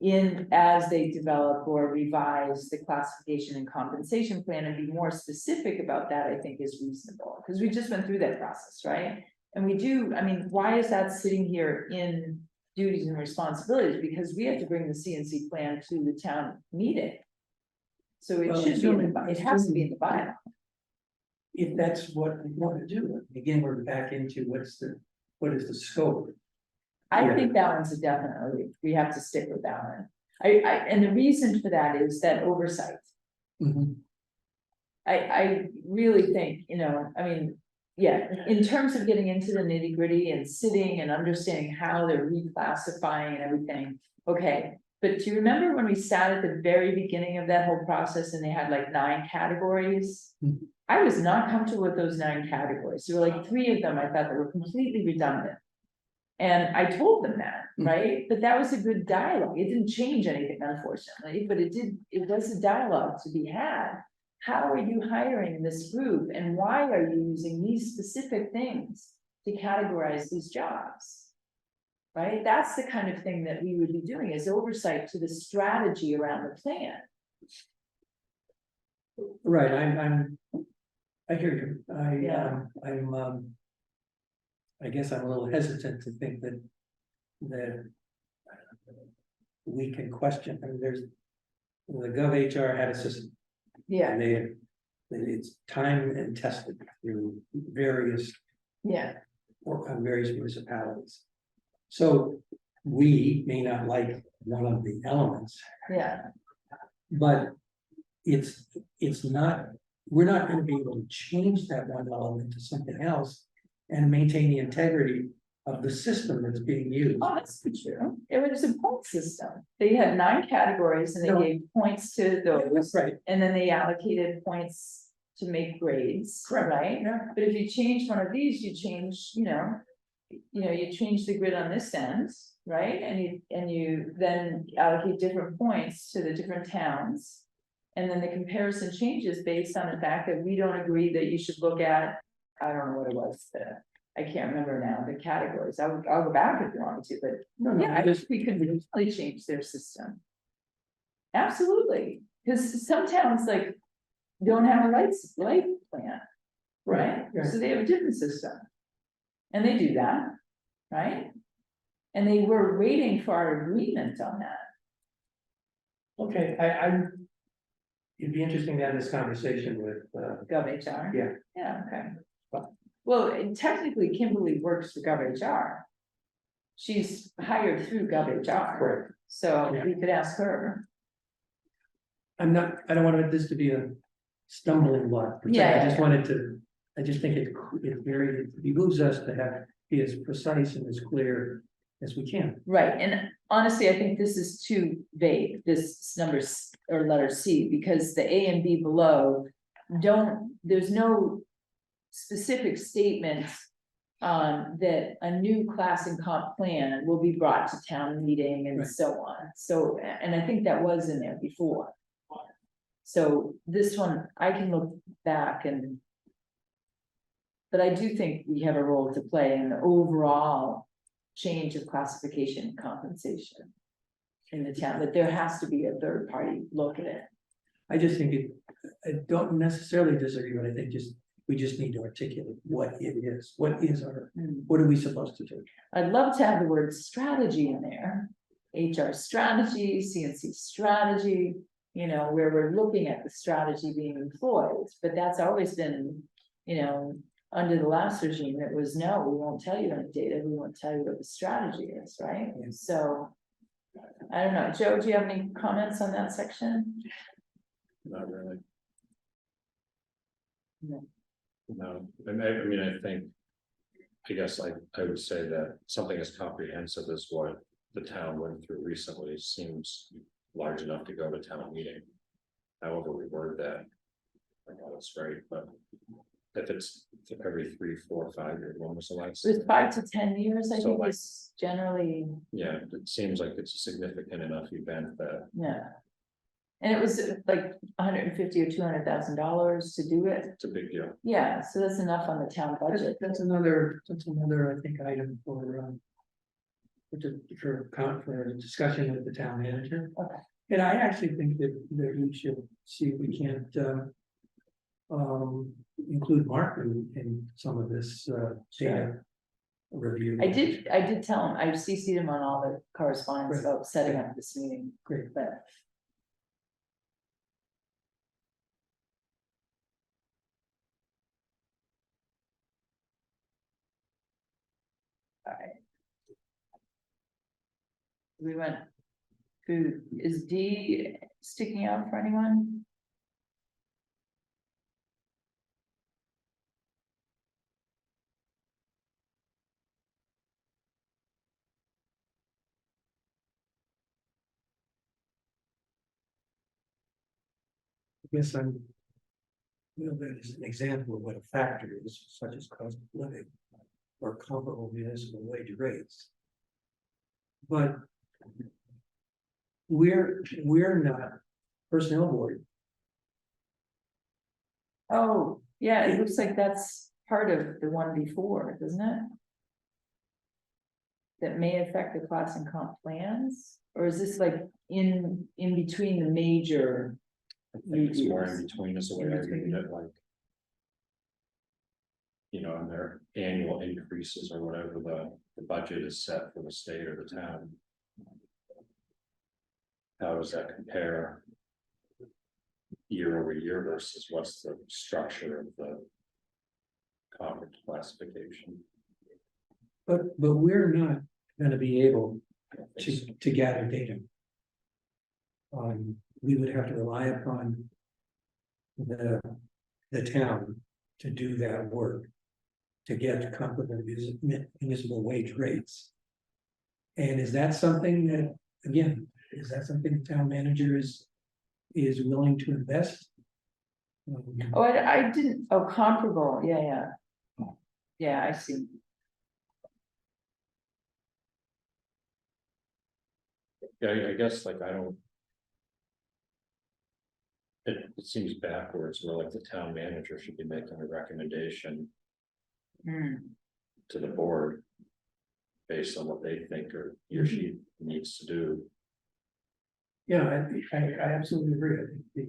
in as they develop or revise the classification and compensation plan and be more specific about that, I think is reasonable, because we just went through that process, right? And we do, I mean, why is that sitting here in duties and responsibilities? Because we have to bring the CNC plan to the town meeting. So it Well, should be, it has to be in assuming- the bylaw. If that's what we want to do, again, we're back into what is the scope? I Yeah. think that one's a definitely, we have to stick with that one. And the reason for that is that oversight. Mhm. I really think, I mean, yeah, in terms of getting into the nitty gritty and sitting and understanding how they're reclassifying and everything. Okay, but do you remember when we sat at the very beginning of that whole process and they had like 9 categories? Mhm. I was not comfortable with those 9 categories. There were like 3 of them I thought that were completely redundant. And I told them that, right? But that was a good dialogue. It didn't change anything, unfortunately, but it was a dialogue to be had. How are you hiring this group and why are you using these specific things to categorize these jobs? Right? That's the kind of thing that we would be doing as oversight to the strategy around the plan. Right, I hear you, Yeah. I guess I'm a little hesitant to think that we can question, I mean, the GovHR had a system. Yeah, And it's time and tested through various municipalities. So we may not like one of the elements, yeah, but it's not we're not gonna be able to change that one element to something else and maintain the integrity of the system that's being used. Oh, that's not true. It was a point system. They had 9 categories and No. they gave points to those. That's right, And then they allocated points to make grades, Correct. right? yeah, But if you change one of these, you change, you change the grid on this end, right? And you then allocate different points to the different towns. And then the comparison changes based on the fact that we don't agree that you should look at, I don't know what it was, I can't remember now, the categories. I'll go back if you want me to, but no, yeah, I no, think we could really change their system. Absolutely, because some towns like don't have a light plan, right? right. So they have a different system. And they do that, right? And they were waiting for our agreement on that. Okay, it'd be interesting to have this conversation with, GovHR. Yeah. Yeah, okay. Well, and technically Kimberly works for GovHR. She's hired through GovHR, Correct. so Yeah. we could ask her. I don't want this to be a stumbling block. per se. Yeah, I just yeah. wanted to, I just think it behooves us to be as precise and as clear as we can. Right, and honestly, I think this is too vague, this numbers or letter C, because the A and B below there's no specific statement that a new class and comp plan will be brought to town meeting and Right. so on. So, and I think that was in there before. So this one, I can look back but I do think we have a role to play in the overall change of classification and compensation in the town, that there has to be a third party look at it. I just think I don't necessarily disagree, but I think we just need to articulate what it is. What is what are we supposed to do? I'd love to have the word strategy in there, HR strategy, CNC strategy, where we're looking at the strategy being employed, but that's always been, under the last regime, it was no, we won't tell you any data, we won't tell you what the strategy is, right? Yeah. So, I don't know, Joe, do you have any comments on that section? Not really. No. No, I mean, I guess I would say that something as comprehensive as what the town went through recently seems large enough to go to town meeting. However we word that, I know it's right, but if it's every 3, 4, 5 years, when was the last? It was 5 to 10 years, I So, think like- is generally, Yeah, it seems like it's a significant enough event that, yeah. And it was like $150,000 or $200,000 to do it. it's a big deal. Yeah, so that's enough on the town budget. That's another, I think, item for a discussion with the town manager. Okay. And I actually think that we should see if we can't include Mark in some of this data review. I did tell him, I CC'd him on all the correspondence Great. about setting up this meeting, Great. but. All right. We went through, is D sticking out for anyone? I guess that is an example of what a factor is, such as cost of living or comparable municipal wage rates. But we're not personnel board. Oh, yeah, it looks like that's part of the one before, doesn't it? That may affect the class and comp plans, or is this like in between the major? I think it's more in Reviews. between is the way I read it, like. And their annual increases or whatever the budget is set for the state or the town. How does that compare? Year over year versus what's the structure of the. Coverage classification. But we're not gonna be able to gather data. We would have to rely upon the the town to do that work. To get comparable municipal wage rates. And is that something that, again, is that something the town manager is willing to invest? Oh, I didn't, oh, comparable, yeah. Yeah, I see. Yeah, I guess like I don't. It seems backwards, where like the town manager should be making a recommendation to the board. Based on what they think or he or she needs to do. Yeah, I absolutely agree. I think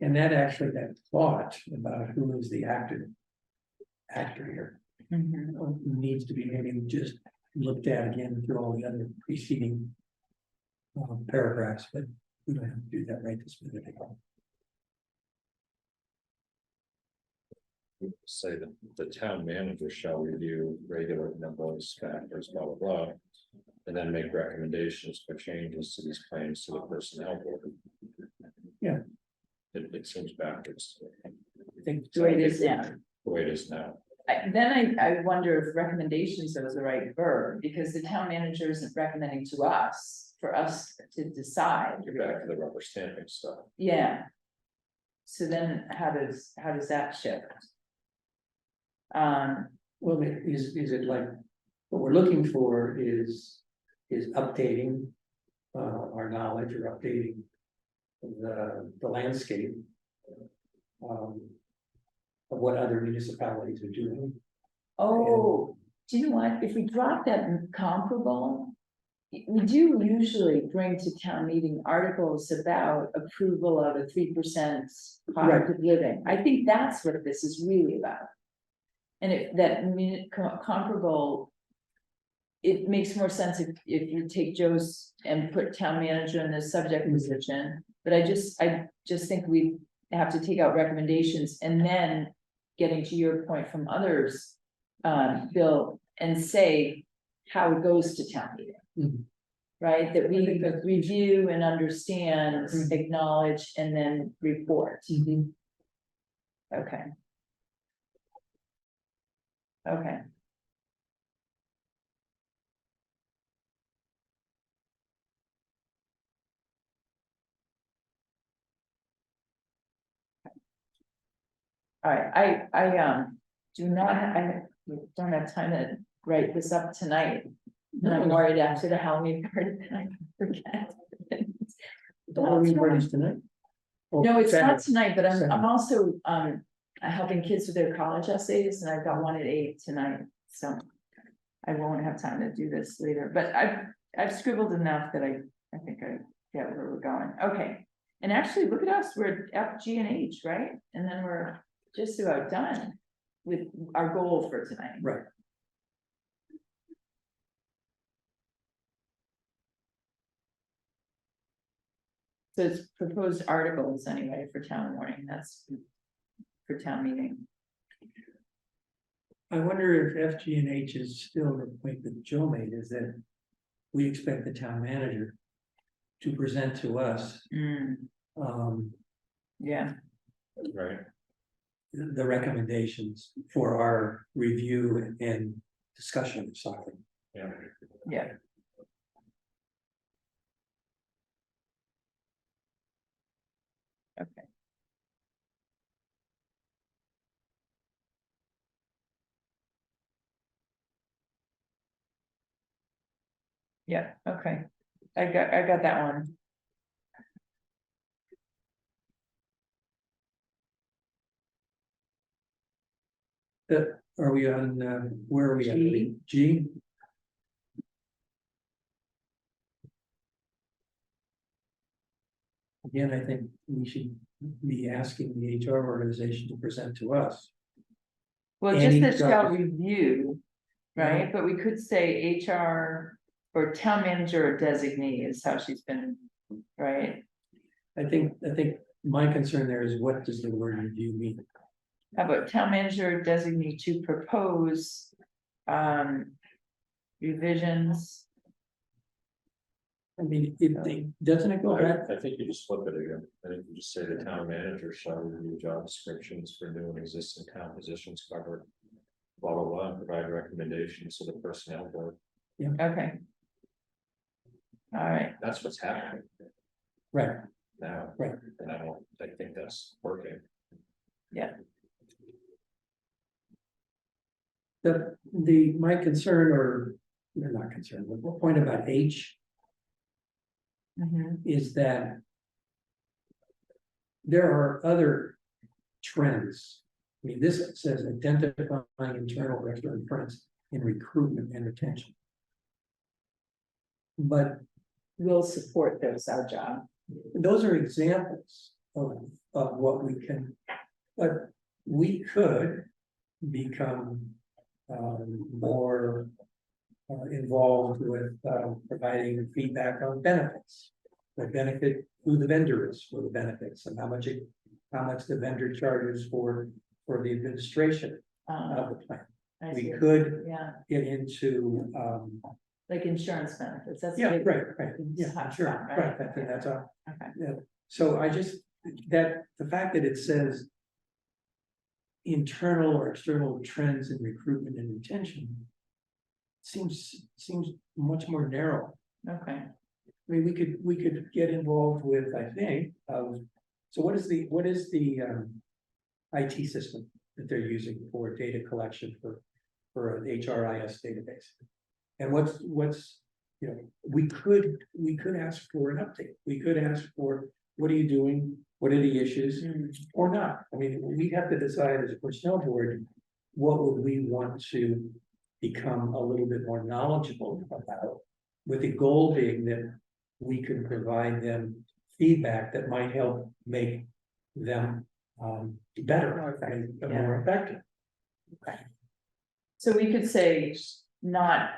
and that actually, that thought about who is the actor here needs to be maybe just looked at again through all the other preceding paragraphs, but we don't have to do that right this minute. Say that the town manager shall review regular invoice factors, blah, blah, blah. And then make recommendations for changes to these claims to the personnel board. Yeah. It seems backwards. I think The way it is now. The way it is now. Then I wonder if recommendations is the right verb, because the town manager isn't recommending to us, for us to decide. You're back to the rubber stamping stuff. Yeah. So then how does that shift? Well, is it like, what we're looking for is updating our knowledge or updating the landscape of what other municipalities are doing. Oh, do you know what? If we drop that comparable, we do usually bring to town meeting articles about approval of a 3% cost of living. I think that's what this is really about. And comparable, it makes more sense if you take Joe's and put town manager in the subject position. But I just think we have to take out recommendations and then getting to your point from others, Bill, and say how it goes to town meeting. Right, that we review and understand, acknowledge, and then report. Okay. Okay. All right, I don't have time to write this up tonight. And I'm worried after the Halloween party that I forget. The Halloween party's tonight? No, it's not tonight, but Saturday. I'm also helping kids with their college essays, and I've got one at 8 tonight, so I won't have time to do this later, but I've scribbled enough that I think I get where we're going. Okay, and actually, look at us, we're at F, G, and H, right? And then we're just about done with our goal for tonight. Right. So it's proposed articles anyway for town warning, that's for town meeting. I wonder if F, G, and H is still the point that Joe made, is that we expect the town manager to present to us Yeah, Right. the recommendations for our review and discussion of something. Yeah. yeah. Okay. Yeah, okay. I got that one. Are we on, where are we at? G. G? Again, I think we should be asking the HR organization to present to us. Well, Any just that shall doc- review, right? But we could say HR or town manager or designee is how she's been, right? I think my concern there is, what does the word review mean? How about town manager or designee to propose revisions I mean, doesn't it go back? I think you just flip it again. I think you just say the town manager shall review job descriptions for new and existing town positions covered. Blah, blah, blah, and provide recommendations to the personnel board. Okay. All right, That's what's happening Right, now. Right. And I think that's working. my concern, or they're not concerned, but the point about H mhm, is that there are other trends. I mean, this says identifying internal or external trends in recruitment and retention. But we'll support those, our job. those are examples of what we can, but we could become more involved with providing feedback on benefits. The benefit, who the vendor is for the benefits, and how much the vendor charges for the administration of the plan. I We see. could Yeah, get into like insurance benefits, that's. yeah, big. right, yeah, Hot sure, spot, right, that's all. Okay, Yeah, so I just, that, the fact that it says internal or external trends in recruitment and retention seems much more narrow. okay, I mean, we could get involved with, I think, so what is the IT system that they're using for data collection for an HRIS database? And what's, you know, we could ask for an update. We could ask for, what are you doing? What are the issues? Or not? I mean, we have to decide as a personnel board, what would we want to become a little bit more knowledgeable about? With the goal being that we can provide them feedback that might help make them better and more effective. so we could say not.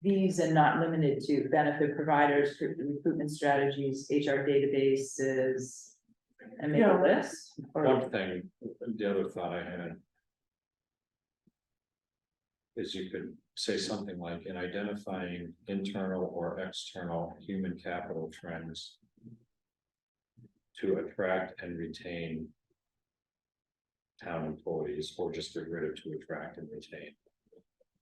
These and not limited to benefit providers, recruitment strategies, HR databases. And make a list, or, One thing, the other thought I had. Is you could say something like in identifying internal or external human capital trends. To attract and retain. Town employees, or just get rid of to attract and retain.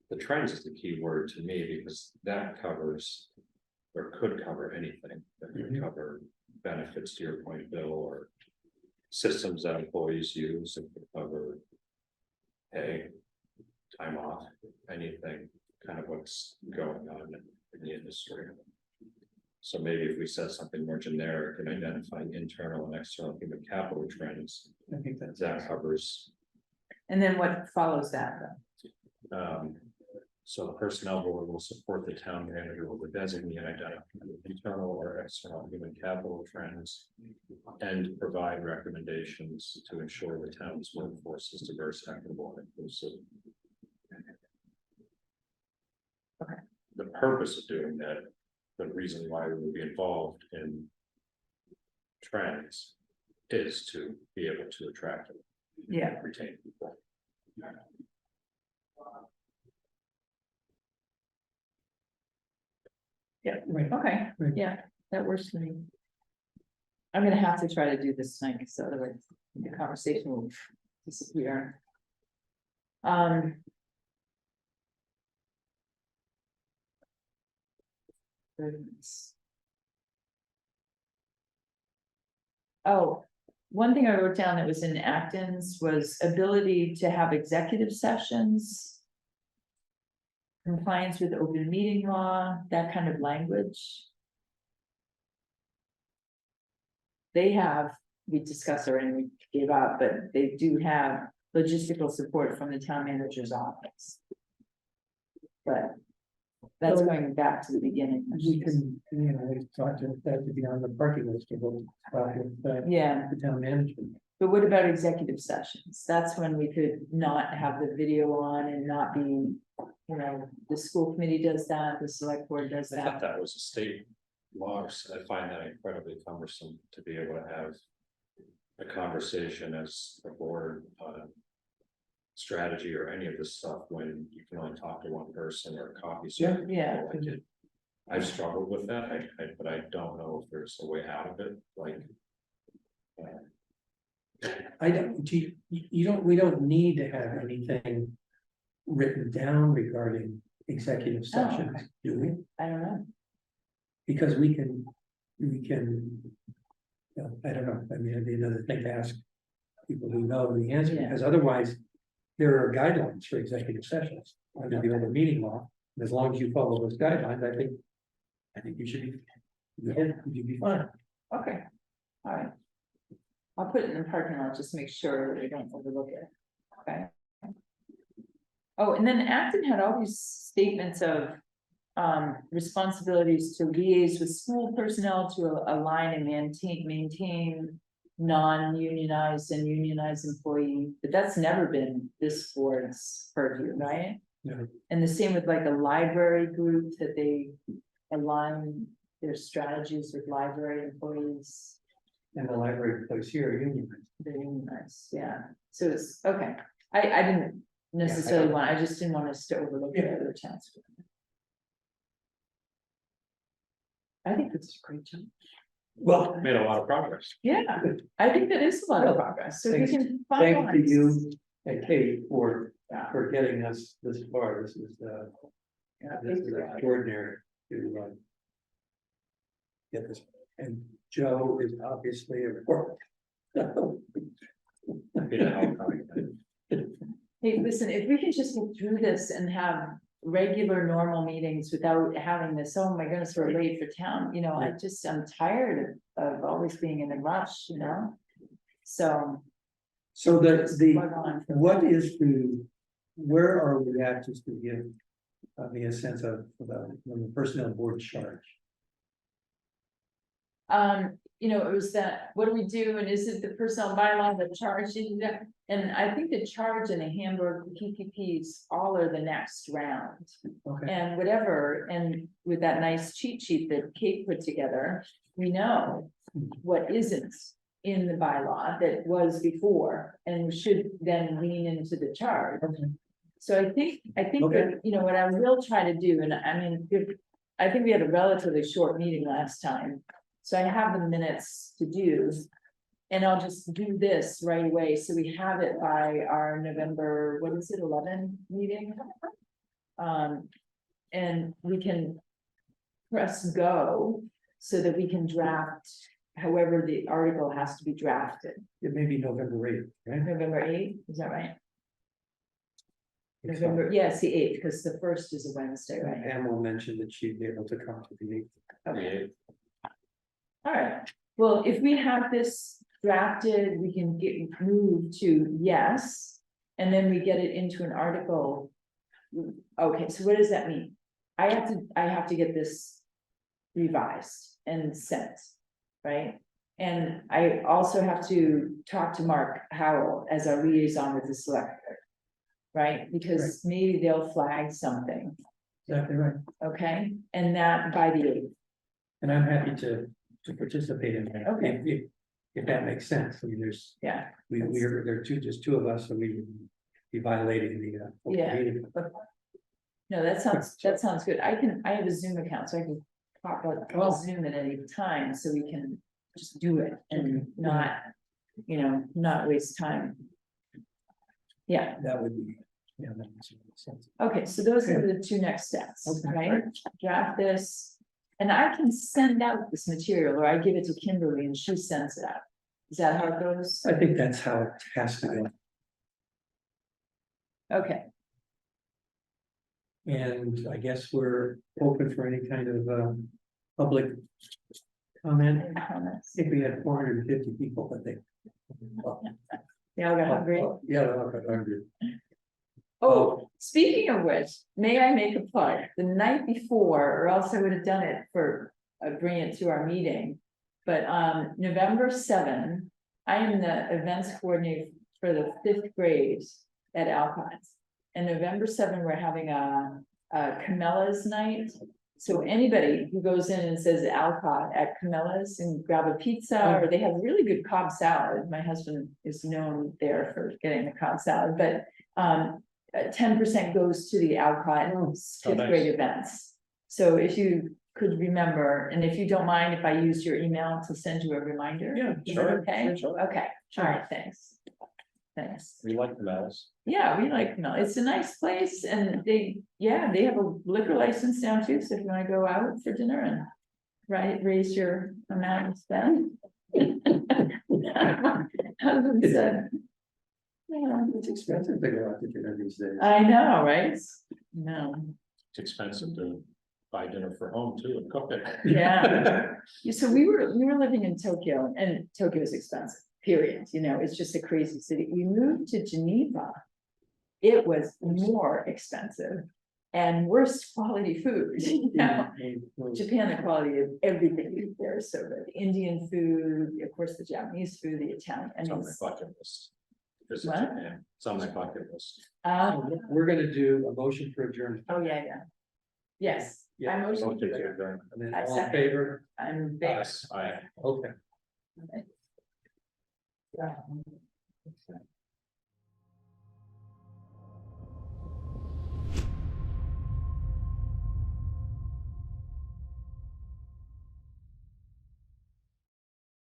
The trends is the key word to me, because that covers. Or could cover anything, that could cover benefits, to your point, Bill, or. Systems that employees use, it could cover. Pay. Time off, anything, kind of what's going on in the industry. So maybe if we said something more generic and identifying internal and external human capital trends, I think that covers. and then what follows that though? So the personnel board will support the town manager with the designee and identify internal or external human capital trends. And provide recommendations to ensure the town's workforce is diverse, equitable, and inclusive. Okay. The purpose of doing that, the reason why we would be involved in. Trends is to be able to attract and Yeah, retain people. right. okay, Right. yeah, that works for me. I'm gonna have to try to do this tonight, because otherwise the conversation will disappear. Goodness. Oh, one thing I wrote down that was in Acton's was ability to have executive sessions. Compliance with open meeting law, that kind of language. They have, we discussed already, and we gave up, but they do have logistical support from the town manager's office. But that's So- going back to the beginning. We can, you know, we talked to that to be on the parking list to go talk with Yeah, the town management. but what about executive sessions? That's when we could not have the video on and not be, you know, the school committee does that, the select board does I thought that. that was a state law, so I find that incredibly cumbersome to be able to have. A conversation as a board on. Strategy or any of this stuff when you can only talk to one person or copy. certain Yeah. people. I've struggled with that, but I don't know if there's a way out of it, like. I don't, we don't need to have anything written down regarding executive sessions, do we? I don't know. Because we can, I don't know, I mean, it'd be another thing to ask people who know the answer, Yeah. because otherwise there are guidelines for executive sessions under the open meeting law. And as long as you follow those guidelines, I think you should be, you'd be fine. Okay, all right. I'll put it in the parking lot, just to make sure we don't overlook it, okay? Oh, and then Acton had all these statements of responsibilities to liaise with school personnel to align and maintain non-unionized and unionized employee, but that's never been this board's purview, right? Yeah. And the same with like a library group, that they align their strategies with library employees. And the library place here, unionized. They're unionized, yeah, so it's, okay, I didn't necessarily don't- want, I just didn't want us to overlook the Yeah. other towns. I think that's a great job. Well, Made a lot of progress. Yeah, I think that is a lot of progress, so we Thanks- can. thanks to finalize. you and Kate for Yeah. getting us this far. This is extraordinary to get this. And Joe is obviously a work. Happy to help. Hey, listen, if we can just get through this and have regular normal meetings without having this, oh my goodness, we're late for town, you know, I'm tired of always being in a rush, you know? So. So plug on. what is where are we at, just to give me a sense of the personnel board charge? You know, it was that, what do we do, and is it the personnel bylaw that charged you that? And I think the charge and the handbook, PPPs, all are the next round. Okay, And whatever, and with that nice cheat sheet that Kate put together, we know what isn't in the bylaw that was before, and we should then lean into the charge. okay, So I think Okay. that, you know, what I will try to do, and I mean, I think we had a relatively short meeting last time. So I have the minutes to do, and I'll just do this right away, so we have it by our November, what is it, 11 meeting? And we can press go, so that we can draft, however the article has to be drafted. it may be November 8th, right? November 8th, is that right? It's November, yes, the 8th, because the 1st is a Wednesday, fine. right? Pam will mention that she'd be able to come to the 8th. Okay. All right, well, if we have this drafted, we can get moved to yes, and then we get it into an article. Okay, so what does that mean? I have to get this revised and sent, right? And I also have to talk to Mark Howell as our liaison with the select board, right? Because maybe they'll flag something, Exactly right. okay? And that by the 8th. And I'm happy to participate in that. Okay. If that makes sense. I mean, Yeah. there are just two of us, so we would be violating the. open Yeah. meeting. No, that sounds good. I have a Zoom account, so I can pop up Oh. Zoom at any time, so we can just do it and not, you know, not waste time. Yeah, That would be, yeah, that makes sense. okay, so those are the two next steps, Okay. right? Draft this, and I can send out this material, or I give it to Kimberly and she sends it out. Is that how it goes? I think that's how it has to go. Okay, And I guess we're open for any kind of public comment. any I comments? think we had 450 people, but they. Yeah, I got hungry. Yeah, okay, 100. Oh, speaking of which, may I make a plug? The night before, or else I would have done it for, bring it to our meeting. But November 7, I am the events coordinator for the 5th grade at Alcott. And November 7, we're having a Camellas night. So anybody who goes in and says Alcott at Camellas and grab a pizza, or they have really good Cobb salad. My husband is known there for getting the Cobb salad, but 10% goes to the Alcott Oh, 5th nice. grade events. So if you could remember, and if you don't mind if I use your email to send you a reminder? Yeah, Is sure, that okay? sure. Okay, all right, thanks. Thanks. We like the Mel's. Yeah, we like, no, it's a nice place and they have a liquor license down too, so if you wanna go out for dinner and. Right, raise your amount of spend. Husband said. Yeah, It's expensive to go out to dinner these days. I know, right? No, It's expensive to buy dinner for home too and cook it. yeah. So we were living in Tokyo and Tokyo is expensive, period, it's just a crazy city. We moved to Geneva. It was more expensive and worse quality food, Japan, the quality of everything there is so good. The Indian food, of course, the Japanese food, the Italian. I It's on mean, my bucket list. Visit What? Japan. It's on my bucket list. We're gonna do a motion for adjournment. oh, yeah. Yes, Yeah. I motion, Motion to adjourn. And then I all in second. favor? I'm there. Yes, I. Okay. Okay. Yeah.